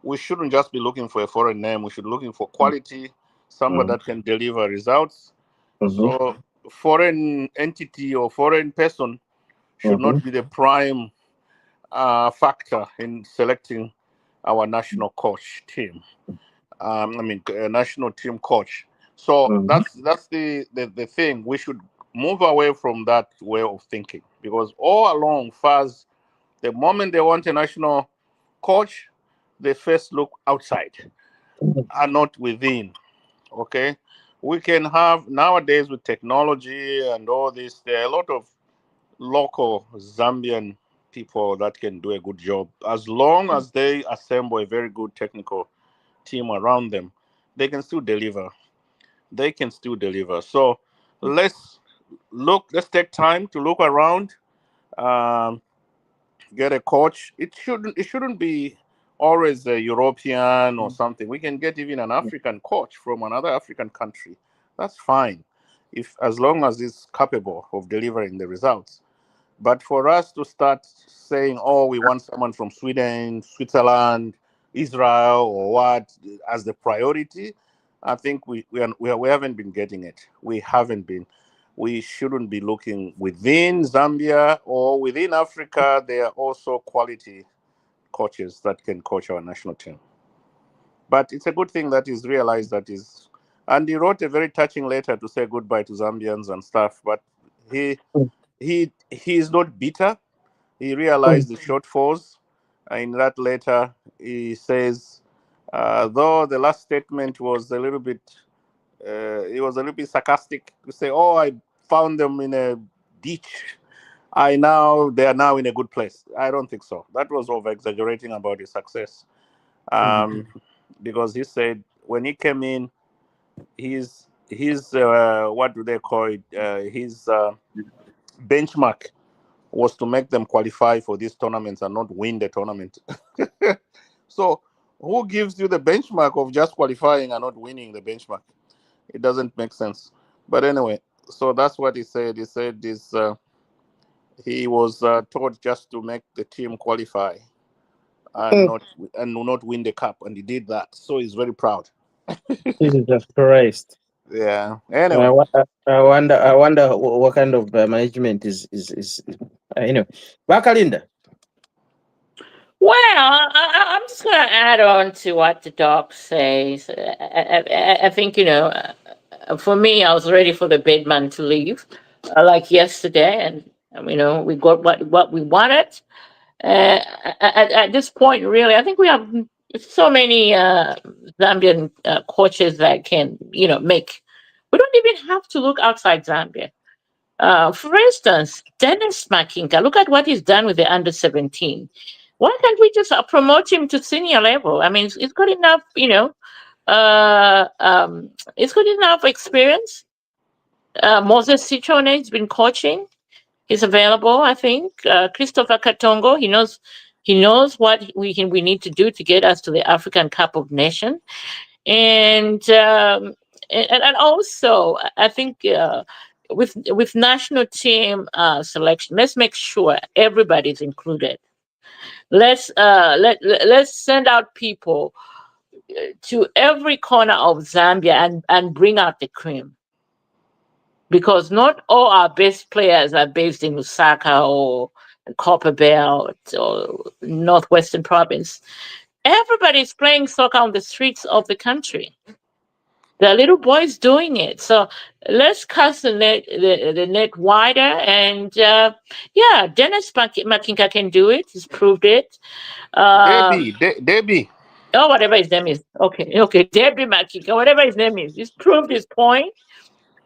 Speaker 4: We shouldn't just be looking for a foreign name. We should be looking for quality, someone
Speaker 1: mm,
Speaker 4: that can deliver results.
Speaker 1: mhm,
Speaker 4: So foreign entity or foreign person should
Speaker 1: mhm,
Speaker 4: not be the prime factor in selecting our national coach team. National team coach. So
Speaker 1: mhm,
Speaker 4: that's the thing. We should move away from that way of thinking, because all along, FAS, the moment they want a national coach, they first look outside and not within. Okay, we can have nowadays with technology and all this. There are a lot of local Zambian people that can do a good job as long as they assemble a very good technical team around them. they can still deliver. They can still deliver. So let's look. Let's take time to look around. Um, get a coach. It shouldn't be always a European or something. We can get even an African coach from another African country. That's fine, if as long as it's capable of delivering the results. But for us to start saying, "Oh, we want someone from Sweden, Switzerland, Israel, or what," as the priority, I think we haven't been getting it. We haven't been. We shouldn't be looking within Zambia or within Africa. There are also quality coaches that can coach our national team. But it's a good thing that he's realized that is, and he wrote a very touching letter to say goodbye to Zambians and stuff. But he he is not bitter. He realized the shortfalls. In that letter, he says, though the last statement was a little bit, he was a little bit sarcastic to say, "Oh, I found them in a ditch. They are now in a good place." I don't think so. That was over exaggerating about his success. Because he said when he came in, his what do they call it? His benchmark was to make them qualify for these tournaments and not win the tournament. So, who gives you the benchmark of just qualifying and not winning the benchmark? It doesn't make sense. But anyway, so that's what he said. He said this. He was told just to make the team qualify and not win the cup, and he did that. So he's very proud.
Speaker 1: Jesus Christ.
Speaker 4: Yeah.
Speaker 1: I,
Speaker 4: Anyway,
Speaker 1: I wonder what kind of management is Bakalinda.
Speaker 2: Well, I'm just going to add on to what the doc says. I think, for me, I was ready for the big man to leave, like yesterday, and we got what we wanted. At this point, really, I think we have so many Zambian coaches that can, make. We don't even have to look outside Zambia. For instance, Dennis Makinga, look at what he's done with the under 17. Why can't we just promote him to senior level? I mean, it's good enough, it's good enough experience. Moses Citrone has been coaching. He's available, I think. Christopher Katongo, he knows what we need to do to get us to the African Cup of Nations. And also I think with national team selection, let's make sure everybody's included. Let's send out people to every corner of Zambia and bring out the cream, because not all our best players are based in Lusaka or Copperbelt or Northwestern Province. Everybody's playing soccer on the streets of the country. There are little boys doing it. So let's cast the net wider. And Dennis Makinka can do it. He's proved it.
Speaker 4: Debbie.
Speaker 2: Oh, whatever his name is. Okay. Debbie Makinka, whatever his name is. He's proved his point.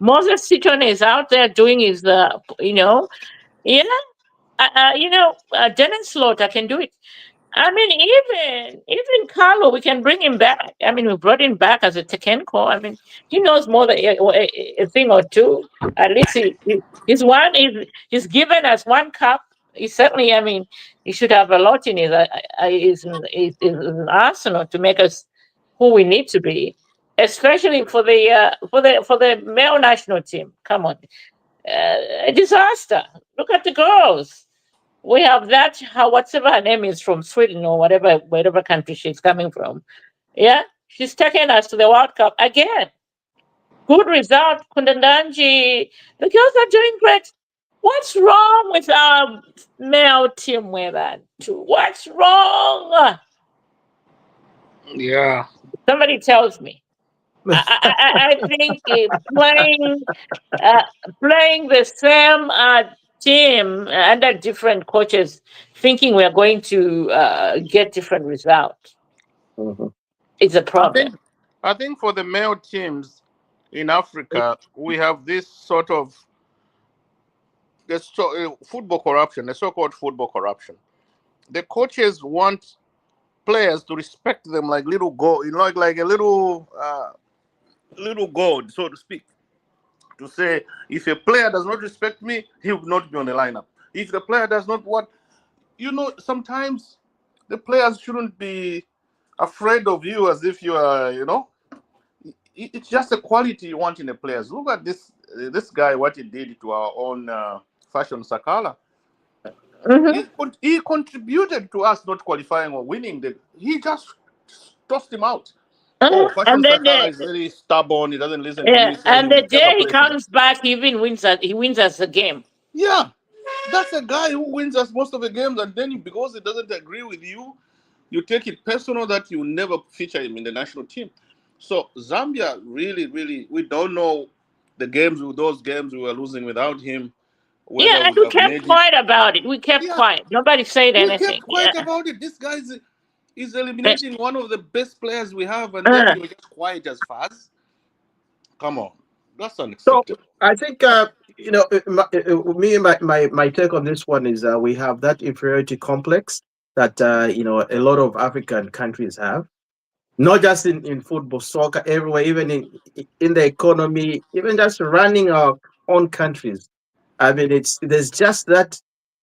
Speaker 2: Moses Citon is out there doing his, Dennis Slaughter can do it. I mean, even Carlo, we can bring him back. I mean, we brought him back as a Tekenko. I mean, he knows more than a thing or two. At least he's given us one cup. He certainly, I mean, he should have a lot in his arsenal to make us who we need to be, especially for the male national team. Come on, a disaster. Look at the girls. We have that, whatever her name is, from Sweden or whatever country she's coming from. Yeah, she's taking us to the World Cup again. Good result, Kundandanji. The girls are doing great. What's wrong with our male team with that too? What's wrong?
Speaker 4: Yeah.
Speaker 2: Somebody tells me. I think playing the same team under different coaches, thinking we're going to get different results, is a problem.
Speaker 4: I think for the male teams in Africa, we have this sort of football corruption, the so-called football corruption. The coaches want players to respect them like little god, like a little god, so to speak. To say, if a player does not respect me, he will not be on the lineup. If the player does not what, sometimes the players shouldn't be afraid of you as if you are, it's just a quality you want in the players. Look at this guy, what he did to our own Fashion Sakala. He contributed to us not qualifying or winning. He just tossed him out. Fashion
Speaker 2: And then
Speaker 4: Sakala is very stubborn. He doesn't listen to me. So
Speaker 2: and
Speaker 4: he
Speaker 2: the
Speaker 4: will
Speaker 2: day
Speaker 4: never
Speaker 2: he
Speaker 4: play for them.
Speaker 2: comes back, he wins us a game.
Speaker 4: Yeah, that's a guy who wins us most of the games, and then because he doesn't agree with you, you take it personal that you never feature him in the national team. So Zambia, really, really, we don't know those games we were losing without him. Whether
Speaker 2: And
Speaker 4: we
Speaker 2: we
Speaker 4: have
Speaker 2: kept
Speaker 4: made it.
Speaker 2: quiet about it. We kept
Speaker 4: Yeah,
Speaker 2: quiet. Nobody said
Speaker 4: we
Speaker 2: anything.
Speaker 4: kept quiet about it. This guy is eliminating one of the best players we have, and then you're just quiet as fast. Come on, that's
Speaker 1: So
Speaker 4: unacceptable.
Speaker 1: I think me and my take on this one is we have that inferiority complex that a lot of African countries have, not just in football, soccer, everywhere, even in the economy, even just running our own countries. I mean, there's just that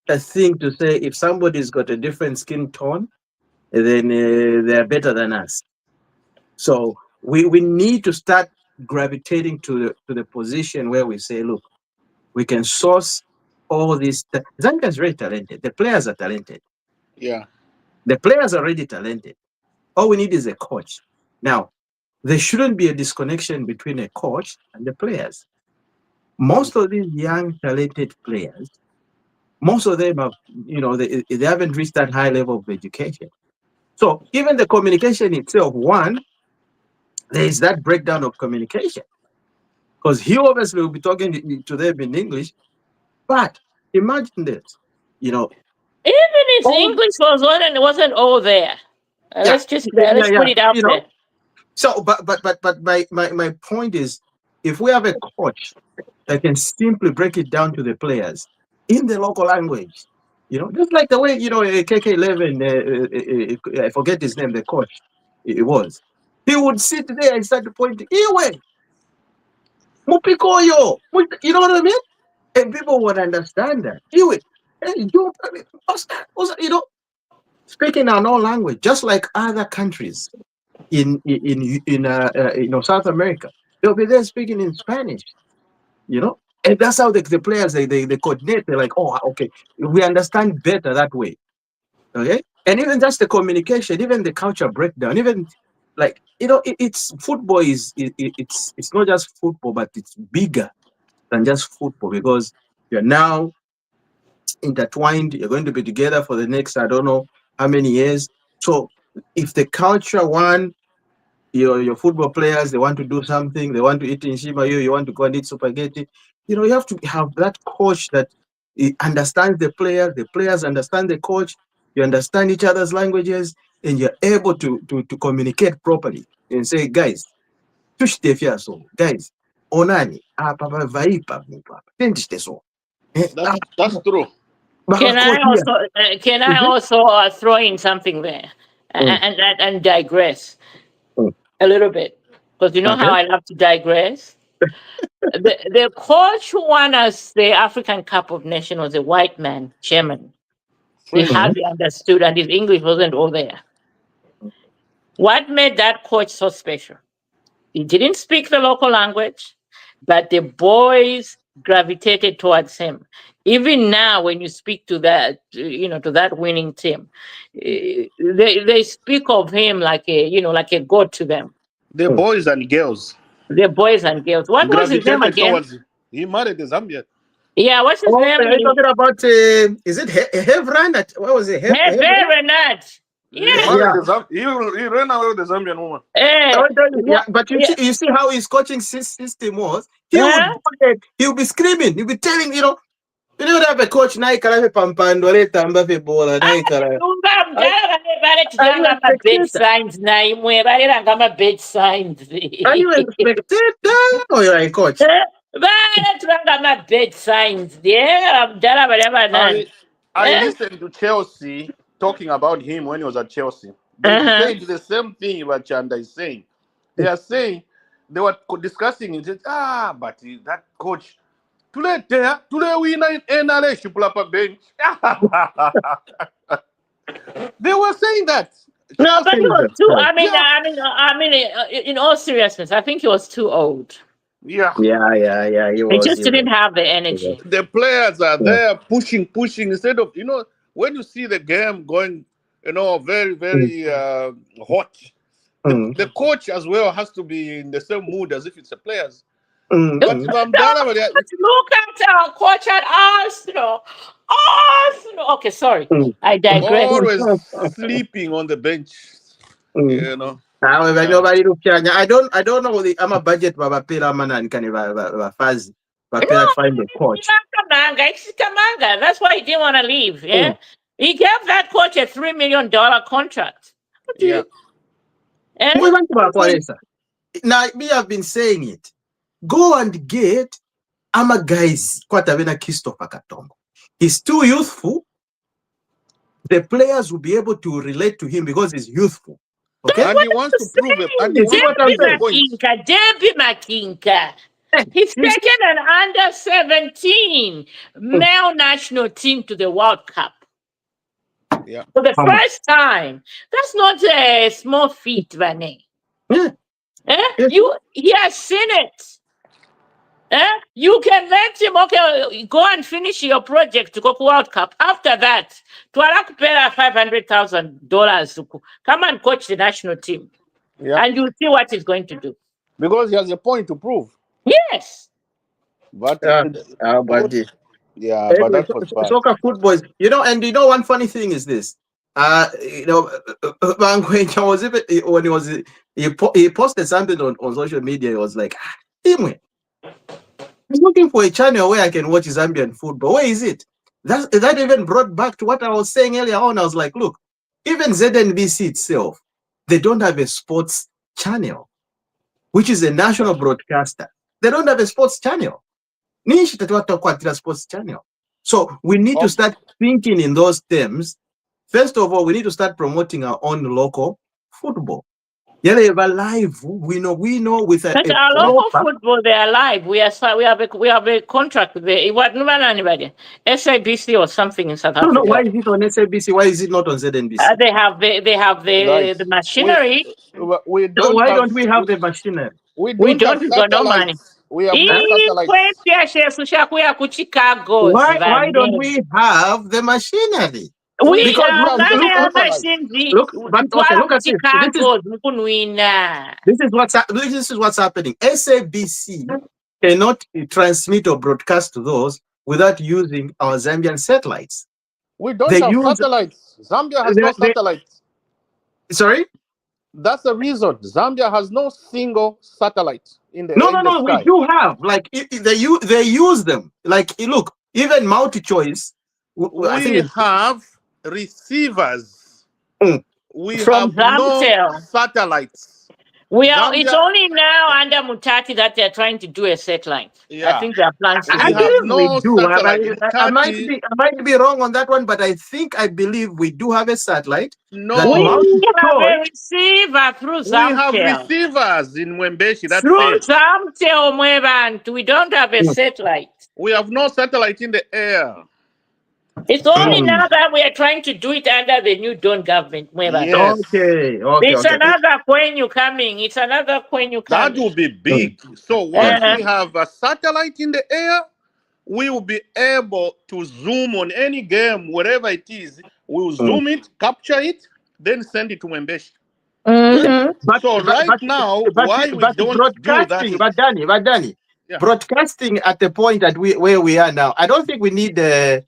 Speaker 1: a thing to say if somebody's got a different skin tone, then they're better than us. So we need to start gravitating to the position where we say, look, we can source all these. Zambia is very talented. The players are talented.
Speaker 4: Yeah.
Speaker 1: The players are already talented. All we need is a coach. Now, there shouldn't be a disconnection between a coach and the players. Most of these young, talented players, most of them have, they haven't reached that high level of education. So even the communication itself, one, there is that breakdown of communication. Because he obviously will be talking to them in English. But imagine this,
Speaker 2: Even his
Speaker 1: all,
Speaker 2: English wasn't all there.
Speaker 1: yeah,
Speaker 2: Let's put it out there.
Speaker 1: So, but my point is, if we have a coach that can simply break it down to the players in the local language, just like the way KK11, I forget his name, the coach, it was. He would sit there and start to point, Iwe, Mupikoyo, you know what I mean? And people would understand that. Iwe, hey, speaking our own language, just like other countries in South America, they'll be there speaking in Spanish, and that's how the players they coordinate. They're like, oh, okay, we understand better that way, okay. And even just the communication, even the culture breakdown, even like it's football it's not just football, but it's bigger than just football because you're now intertwined. You're going to be together for the next I don't know how many years. So if the culture your football players, they want to do something, they want to eat in Shima, you want to go and eat spaghetti. You have to have that coach that understands the players understand the coach, you understand each other's languages, and you're able to communicate properly and say, guys, guys, onani, papa vaipa, so.
Speaker 4: That's true.
Speaker 2: Can I also throw in something there and digress a little bit? Because you know how I love to digress. The coach who won us the African Cup of Nations was a white man, chairman. He hardly understood, and his English wasn't all there. What made that coach so special? He didn't speak the local language, but the boys gravitated towards him. Even now, when you speak to that winning team, they speak of him like a god to them.
Speaker 4: The boys and girls
Speaker 2: The boys and girls. What was his name
Speaker 4: gravitated
Speaker 2: again?
Speaker 4: towards. He married a Zambian.
Speaker 2: Yeah, what's his name?
Speaker 1: Are you talking about is it Evran? What was it?
Speaker 2: Very nice.
Speaker 4: Yeah. He ran away with the Zambian woman.
Speaker 1: But you see how his coaching system was. He'll be screaming. He'll be telling you don't have a coach na ikala pampandole tamba fe bola na ikala.
Speaker 2: Bed signs na imwe baliranga ma bed signs.
Speaker 1: Are you a spectator or you're a coach?
Speaker 2: Baliranga ma bed signs. Yeah,
Speaker 4: I listened to Chelsea talking about him when he was at Chelsea. They
Speaker 2: Uh-huh.
Speaker 4: said the same thing what Chanda is saying. They are saying they were discussing it. But that coach today we in NRA she pull up a bench. They were saying that.
Speaker 2: No, but he was too.
Speaker 1: Right.
Speaker 4: Yeah,
Speaker 2: In all seriousness, I think he was too old.
Speaker 4: yeah.
Speaker 1: Yeah. He
Speaker 2: He
Speaker 1: was.
Speaker 2: just
Speaker 1: He was.
Speaker 2: didn't have the
Speaker 1: He was.
Speaker 2: energy.
Speaker 4: The players are
Speaker 1: Yeah.
Speaker 4: there pushing instead of when you see the game going very
Speaker 1: Mm,
Speaker 4: very hot.
Speaker 1: mm,
Speaker 4: The coach as well has to be in the same mood as if it's the players. But
Speaker 1: mm.
Speaker 4: from Dara,
Speaker 2: Look at our coach at Arsenal. Arsenal. Okay, sorry.
Speaker 1: Mm,
Speaker 2: I digress.
Speaker 4: always sleeping on the bench.
Speaker 1: mm.
Speaker 4: You know.
Speaker 1: However,
Speaker 4: Yeah.
Speaker 1: nobody look Kenya. I don't know the I'm a budget baba pela man and can fazi.
Speaker 2: No,
Speaker 1: Bapela find the coach.
Speaker 2: It's Kamanga. That's why he didn't want to leave. Yeah,
Speaker 1: Mm.
Speaker 2: he gave that coach a $3 million contract. What do
Speaker 4: Yeah.
Speaker 2: you? Eh?
Speaker 1: We want to Bakwaresa. Now we have been saying it. Go and get Ama guys Kwatavena Christopher Katongo. He's too youthful. The players will be able to relate to him because he's youthful. Okay?
Speaker 4: And he wants to prove it. And he
Speaker 1: You see
Speaker 4: wants
Speaker 1: what
Speaker 4: to
Speaker 1: I'm
Speaker 4: prove a
Speaker 1: saying?
Speaker 4: point.
Speaker 2: Debbie Makinka. He's
Speaker 1: You see-
Speaker 2: taken an under 17 male national team to the World Cup
Speaker 4: Yeah.
Speaker 2: for the
Speaker 1: How much?
Speaker 2: first time. That's not a small feat, Vane.
Speaker 1: Yeah.
Speaker 2: Eh? He has seen it. Eh? You can let him, okay, go and finish your project to go to World Cup. After that, to pay $500,000 come and coach the national team.
Speaker 4: Yeah.
Speaker 2: And you'll see what he's going to do.
Speaker 4: Because he has a point to prove.
Speaker 2: Yes.
Speaker 4: But
Speaker 1: But
Speaker 4: yeah, but
Speaker 1: anyway,
Speaker 4: that was bad.
Speaker 1: soccer football is, one funny thing is this. Bangwenya was even when he posted something on social media. He was like, Imwe, I'm looking for a channel where I can watch Zambian football. Where is it? That even brought back to what I was saying earlier on. I was like, look, even ZNBC itself, they don't have a sports channel, which is a national broadcaster. They don't have a sports channel. Nishi tatuwa kwa sports channel. So we need to start thinking in those terms. First of all, we need to start promoting our own local football. Yeah, they are live. We know with
Speaker 2: But our local football, they are live. We have a contract with anybody, SABC or something in South Africa.
Speaker 1: No, why is it on SABC? Why is it not on ZNBC?
Speaker 2: They have
Speaker 4: Right.
Speaker 2: the machinery.
Speaker 4: We
Speaker 1: So
Speaker 4: don't
Speaker 1: why
Speaker 4: have,
Speaker 1: don't we have the machinery?
Speaker 4: we
Speaker 2: We
Speaker 4: don't have
Speaker 2: don't got no money.
Speaker 4: satellites. We have no satellites.
Speaker 1: Why don't we have the machinery?
Speaker 2: We
Speaker 1: Because
Speaker 2: have
Speaker 4: look,
Speaker 2: machines.
Speaker 1: look at this. This is what's happening. SABC cannot transmit or broadcast those without using our Zambian satellites.
Speaker 4: We don't have satellites. Zambia has no satellites.
Speaker 1: Sorry?
Speaker 4: That's the reason. Zambia has no single satellite in the
Speaker 1: No.
Speaker 4: sky.
Speaker 1: We do have. Like they use them. Like look, even multi-choice. I think
Speaker 4: have receivers. We
Speaker 2: From
Speaker 4: have no
Speaker 2: Zamtel.
Speaker 4: satellites.
Speaker 2: It's only now under Mutati that they're trying to do a satellite.
Speaker 4: Yeah.
Speaker 2: I think their plans.
Speaker 1: I
Speaker 4: have
Speaker 1: believe
Speaker 4: no
Speaker 1: we do.
Speaker 4: satellite.
Speaker 1: I might be wrong on that one, but I believe we do have a satellite.
Speaker 4: No.
Speaker 2: We have a receiver through Zamtel.
Speaker 4: We have receivers in Mwembeshi. That's
Speaker 2: through
Speaker 4: it.
Speaker 2: Zamtel, Mwebantu. We don't have a satellite.
Speaker 4: We have no satellite in the air.
Speaker 2: It's only now that we are trying to do it under the new Don government.
Speaker 4: Yes.
Speaker 1: Okay.
Speaker 2: It's another Kwenyu coming.
Speaker 4: That will be big. So once we have a satellite in the air, we will be able to zoom on any game, wherever it is. We will zoom it, capture it, then send it to Mwembeshi.
Speaker 2: Mm-hmm.
Speaker 4: Now, why we don't do that?
Speaker 1: But Danny, broadcasting at the point that where we are now, I don't think we need a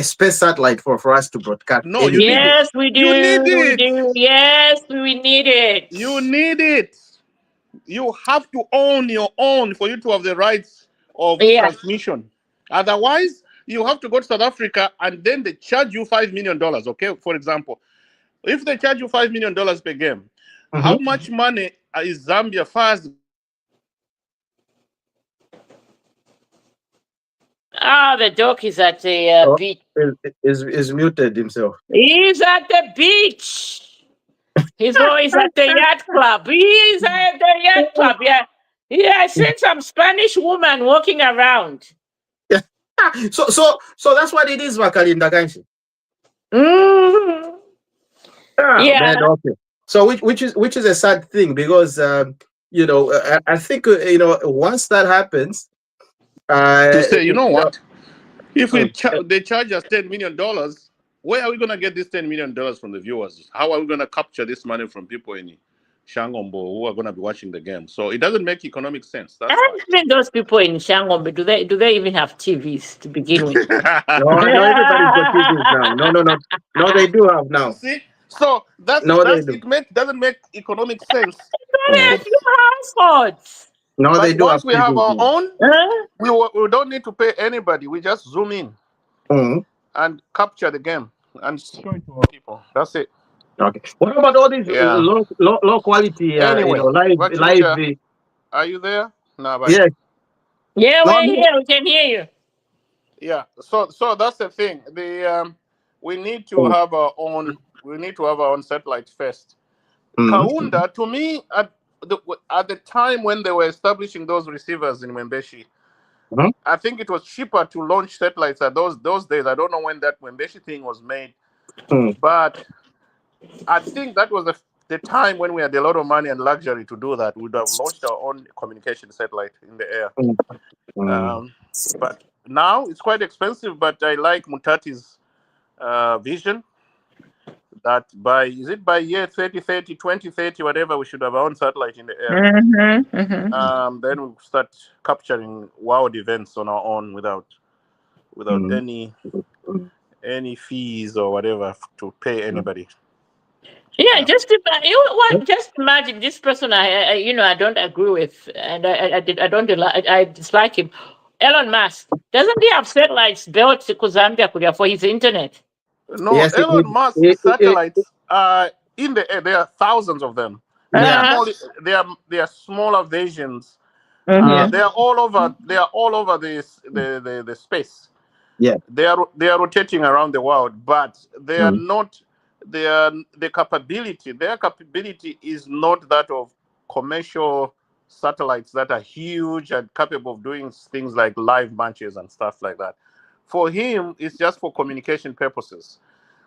Speaker 1: space satellite for us to broadcast.
Speaker 4: No,
Speaker 2: yes, we do.
Speaker 4: You need it.
Speaker 2: Yes, we need it.
Speaker 4: You need it. You have to own your own for you to have the rights of transmission. Otherwise, you have to go to South Africa and then they charge you $5 million. Okay, for example, if they charge you $5 million per game, how much money is Zambia first?
Speaker 2: The dog is at the
Speaker 1: Oh,
Speaker 2: beach.
Speaker 1: is muted himself.
Speaker 2: He's at the beach. He's always at the yacht club. He's at the yacht club. Yeah. Yeah, I seen some Spanish woman walking around.
Speaker 1: So that's what it is, Wakalinda Ganshi.
Speaker 2: Mhm. Yeah.
Speaker 1: Man, okay. So which is a sad thing because I think once that happens,
Speaker 4: To say, you know what? If
Speaker 1: Mm.
Speaker 4: they charge us $10 million, where are we going to get this $10 million from the viewers? How are we going to capture this money from people in Shangombo who are going to be watching the game? So it doesn't make economic sense. That's why.
Speaker 2: Even those people in Shangombe, do they even have TVs to begin with?
Speaker 1: No, everybody's got TVs now. No, they do have now.
Speaker 4: See, so
Speaker 1: No, they do.
Speaker 4: doesn't make economic sense.
Speaker 2: They have few households.
Speaker 1: No,
Speaker 4: But
Speaker 1: they do
Speaker 4: once
Speaker 1: have
Speaker 4: we have
Speaker 1: TVs
Speaker 4: our
Speaker 1: now.
Speaker 4: own,
Speaker 2: Huh?
Speaker 4: we don't need to pay anybody. We just zoom in
Speaker 1: Mhm.
Speaker 4: and capture the game and show it to our people. That's it.
Speaker 1: Okay. What about all these
Speaker 4: Yeah.
Speaker 1: low quality,
Speaker 4: Anyway,
Speaker 1: live?
Speaker 4: Are you there? No, but
Speaker 1: Yes.
Speaker 2: Yeah,
Speaker 1: No,
Speaker 2: we're here. We can hear you.
Speaker 4: yeah. So that's the thing. We need to have our own. We need to have our own satellite first. Kaunda, to me, at the time when they were establishing those receivers in Mwembeshi,
Speaker 1: Mhm.
Speaker 4: I think it was cheaper to launch satellites at those days. I don't know when that Mwembeshi thing was made, but I think that was the time when we had a lot of money and luxury to do that. We would have launched our own communication satellite in the air. But now it's quite expensive. But I like Mutati's vision that by year 2030, whatever, we should have our own satellite in the air. Then we'll start capturing wild events on our own without any fees or whatever to pay anybody.
Speaker 2: Yeah, just imagine this person. I don't agree with, and I dislike him. Elon Musk, doesn't he have satellites built to Zambia for his internet?
Speaker 4: No,
Speaker 1: Yes,
Speaker 4: Elon Musk's satellites are in the air. There are thousands of them. They are smaller versions. They are all over. They are all over the space.
Speaker 1: Yeah.
Speaker 4: They are rotating around the world, but they are not. Their capability is not that of commercial satellites that are huge and capable of doing things like live matches and stuff like that. For him, it's just for communication purposes.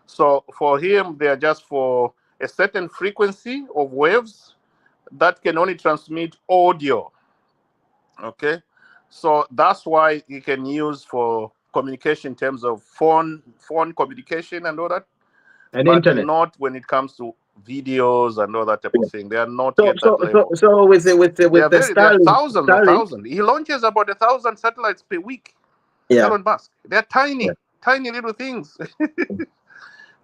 Speaker 4: So for him, they are just for a certain frequency of waves that can only transmit audio. Okay, so that's why he can use for communication in terms of phone communication and all that,
Speaker 1: and
Speaker 4: but
Speaker 1: internet.
Speaker 4: not when it comes to videos and all that type of thing. They are not yet that level.
Speaker 1: So with the
Speaker 4: There are thousands.
Speaker 1: Starlink.
Speaker 4: He launches about 1,000 satellites per week.
Speaker 1: Yeah.
Speaker 4: Elon Musk. They're tiny little things.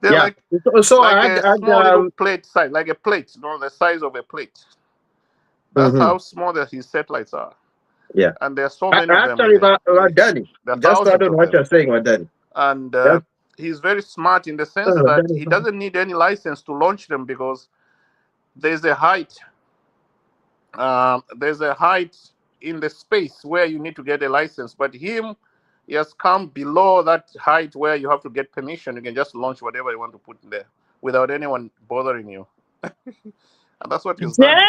Speaker 4: They're
Speaker 1: Yeah.
Speaker 4: like
Speaker 1: I had
Speaker 4: small little plate size, like a plate, the size of a plate. That's how small his satellites are.
Speaker 1: Yeah.
Speaker 4: And there are so many of them.
Speaker 1: Actually, Danny, just I don't know what you're saying, Danny.
Speaker 4: And he's very smart in the sense that he doesn't need any license to launch them because there's a height. There's a height in the space where you need to get a license. But he has come below that height where you have to get permission. You can just launch whatever you want to put in there without anyone bothering you. And that's what he's done.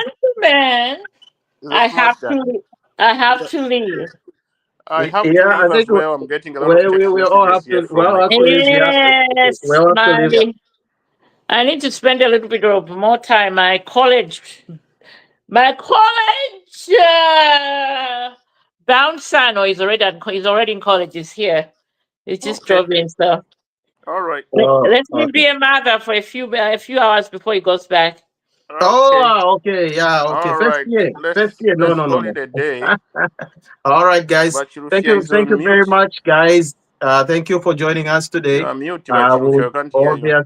Speaker 2: Gentlemen, I have to leave.
Speaker 4: I have to leave as well. I'm getting a lot of text messages here from
Speaker 2: Yes, I need to spend a little bit of more time. My college bound son, or he's already in college. Is here. He just drove me and stuff.
Speaker 4: All right.
Speaker 2: Let me be a mother for a few hours before he goes back.
Speaker 1: Okay. Yeah. Okay.
Speaker 4: All
Speaker 1: First
Speaker 4: right.
Speaker 1: year.
Speaker 4: Let's call it a day.
Speaker 1: All right, guys. Thank you very much, guys. Thank you for joining us today.
Speaker 4: You're mute, I can't hear you.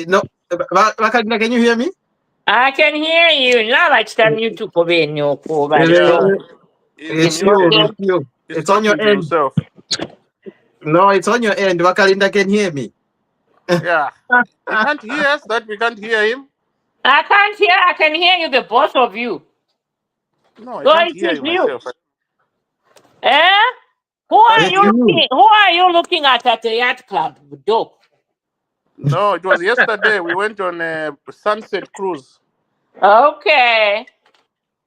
Speaker 1: No, can you hear me?
Speaker 2: I can hear you. Now let's tell you to go in your
Speaker 1: It's you. It's on your end. No, it's on your end. Wakalinda can hear me.
Speaker 4: Yeah. You can't hear us, that we can't hear him.
Speaker 2: I can't hear. I can hear you, the both of you.
Speaker 4: No, I can't hear you myself.
Speaker 2: Eh? Who are
Speaker 1: It's
Speaker 2: you
Speaker 1: you.
Speaker 2: looking? Who are you looking at the yacht club? Dope.
Speaker 4: No, it was yesterday. We went on a sunset cruise.
Speaker 2: Okay.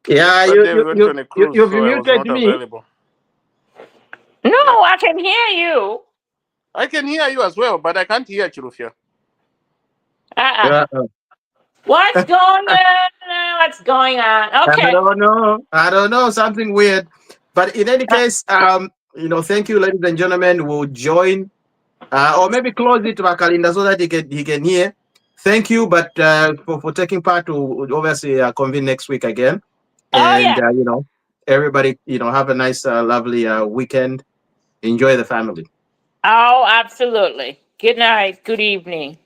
Speaker 1: Yeah,
Speaker 4: Yesterday we went on a cruise,
Speaker 1: you've
Speaker 4: so I was
Speaker 1: muted
Speaker 4: not
Speaker 1: me.
Speaker 4: available.
Speaker 2: No, I can hear you.
Speaker 4: I can hear you as well, but I can't hear Chirufia.
Speaker 1: Uh-uh.
Speaker 2: What's going on? What's going on? Okay.
Speaker 1: I don't know, something weird. But in any case, thank you, ladies and gentlemen. We'll join, or maybe close it to Makalinda so that he can hear. Thank you, but for taking part. To obviously convene next week again, and everybody, have a nice, lovely weekend. Enjoy the family.
Speaker 2: Oh, absolutely. Good night. Good evening.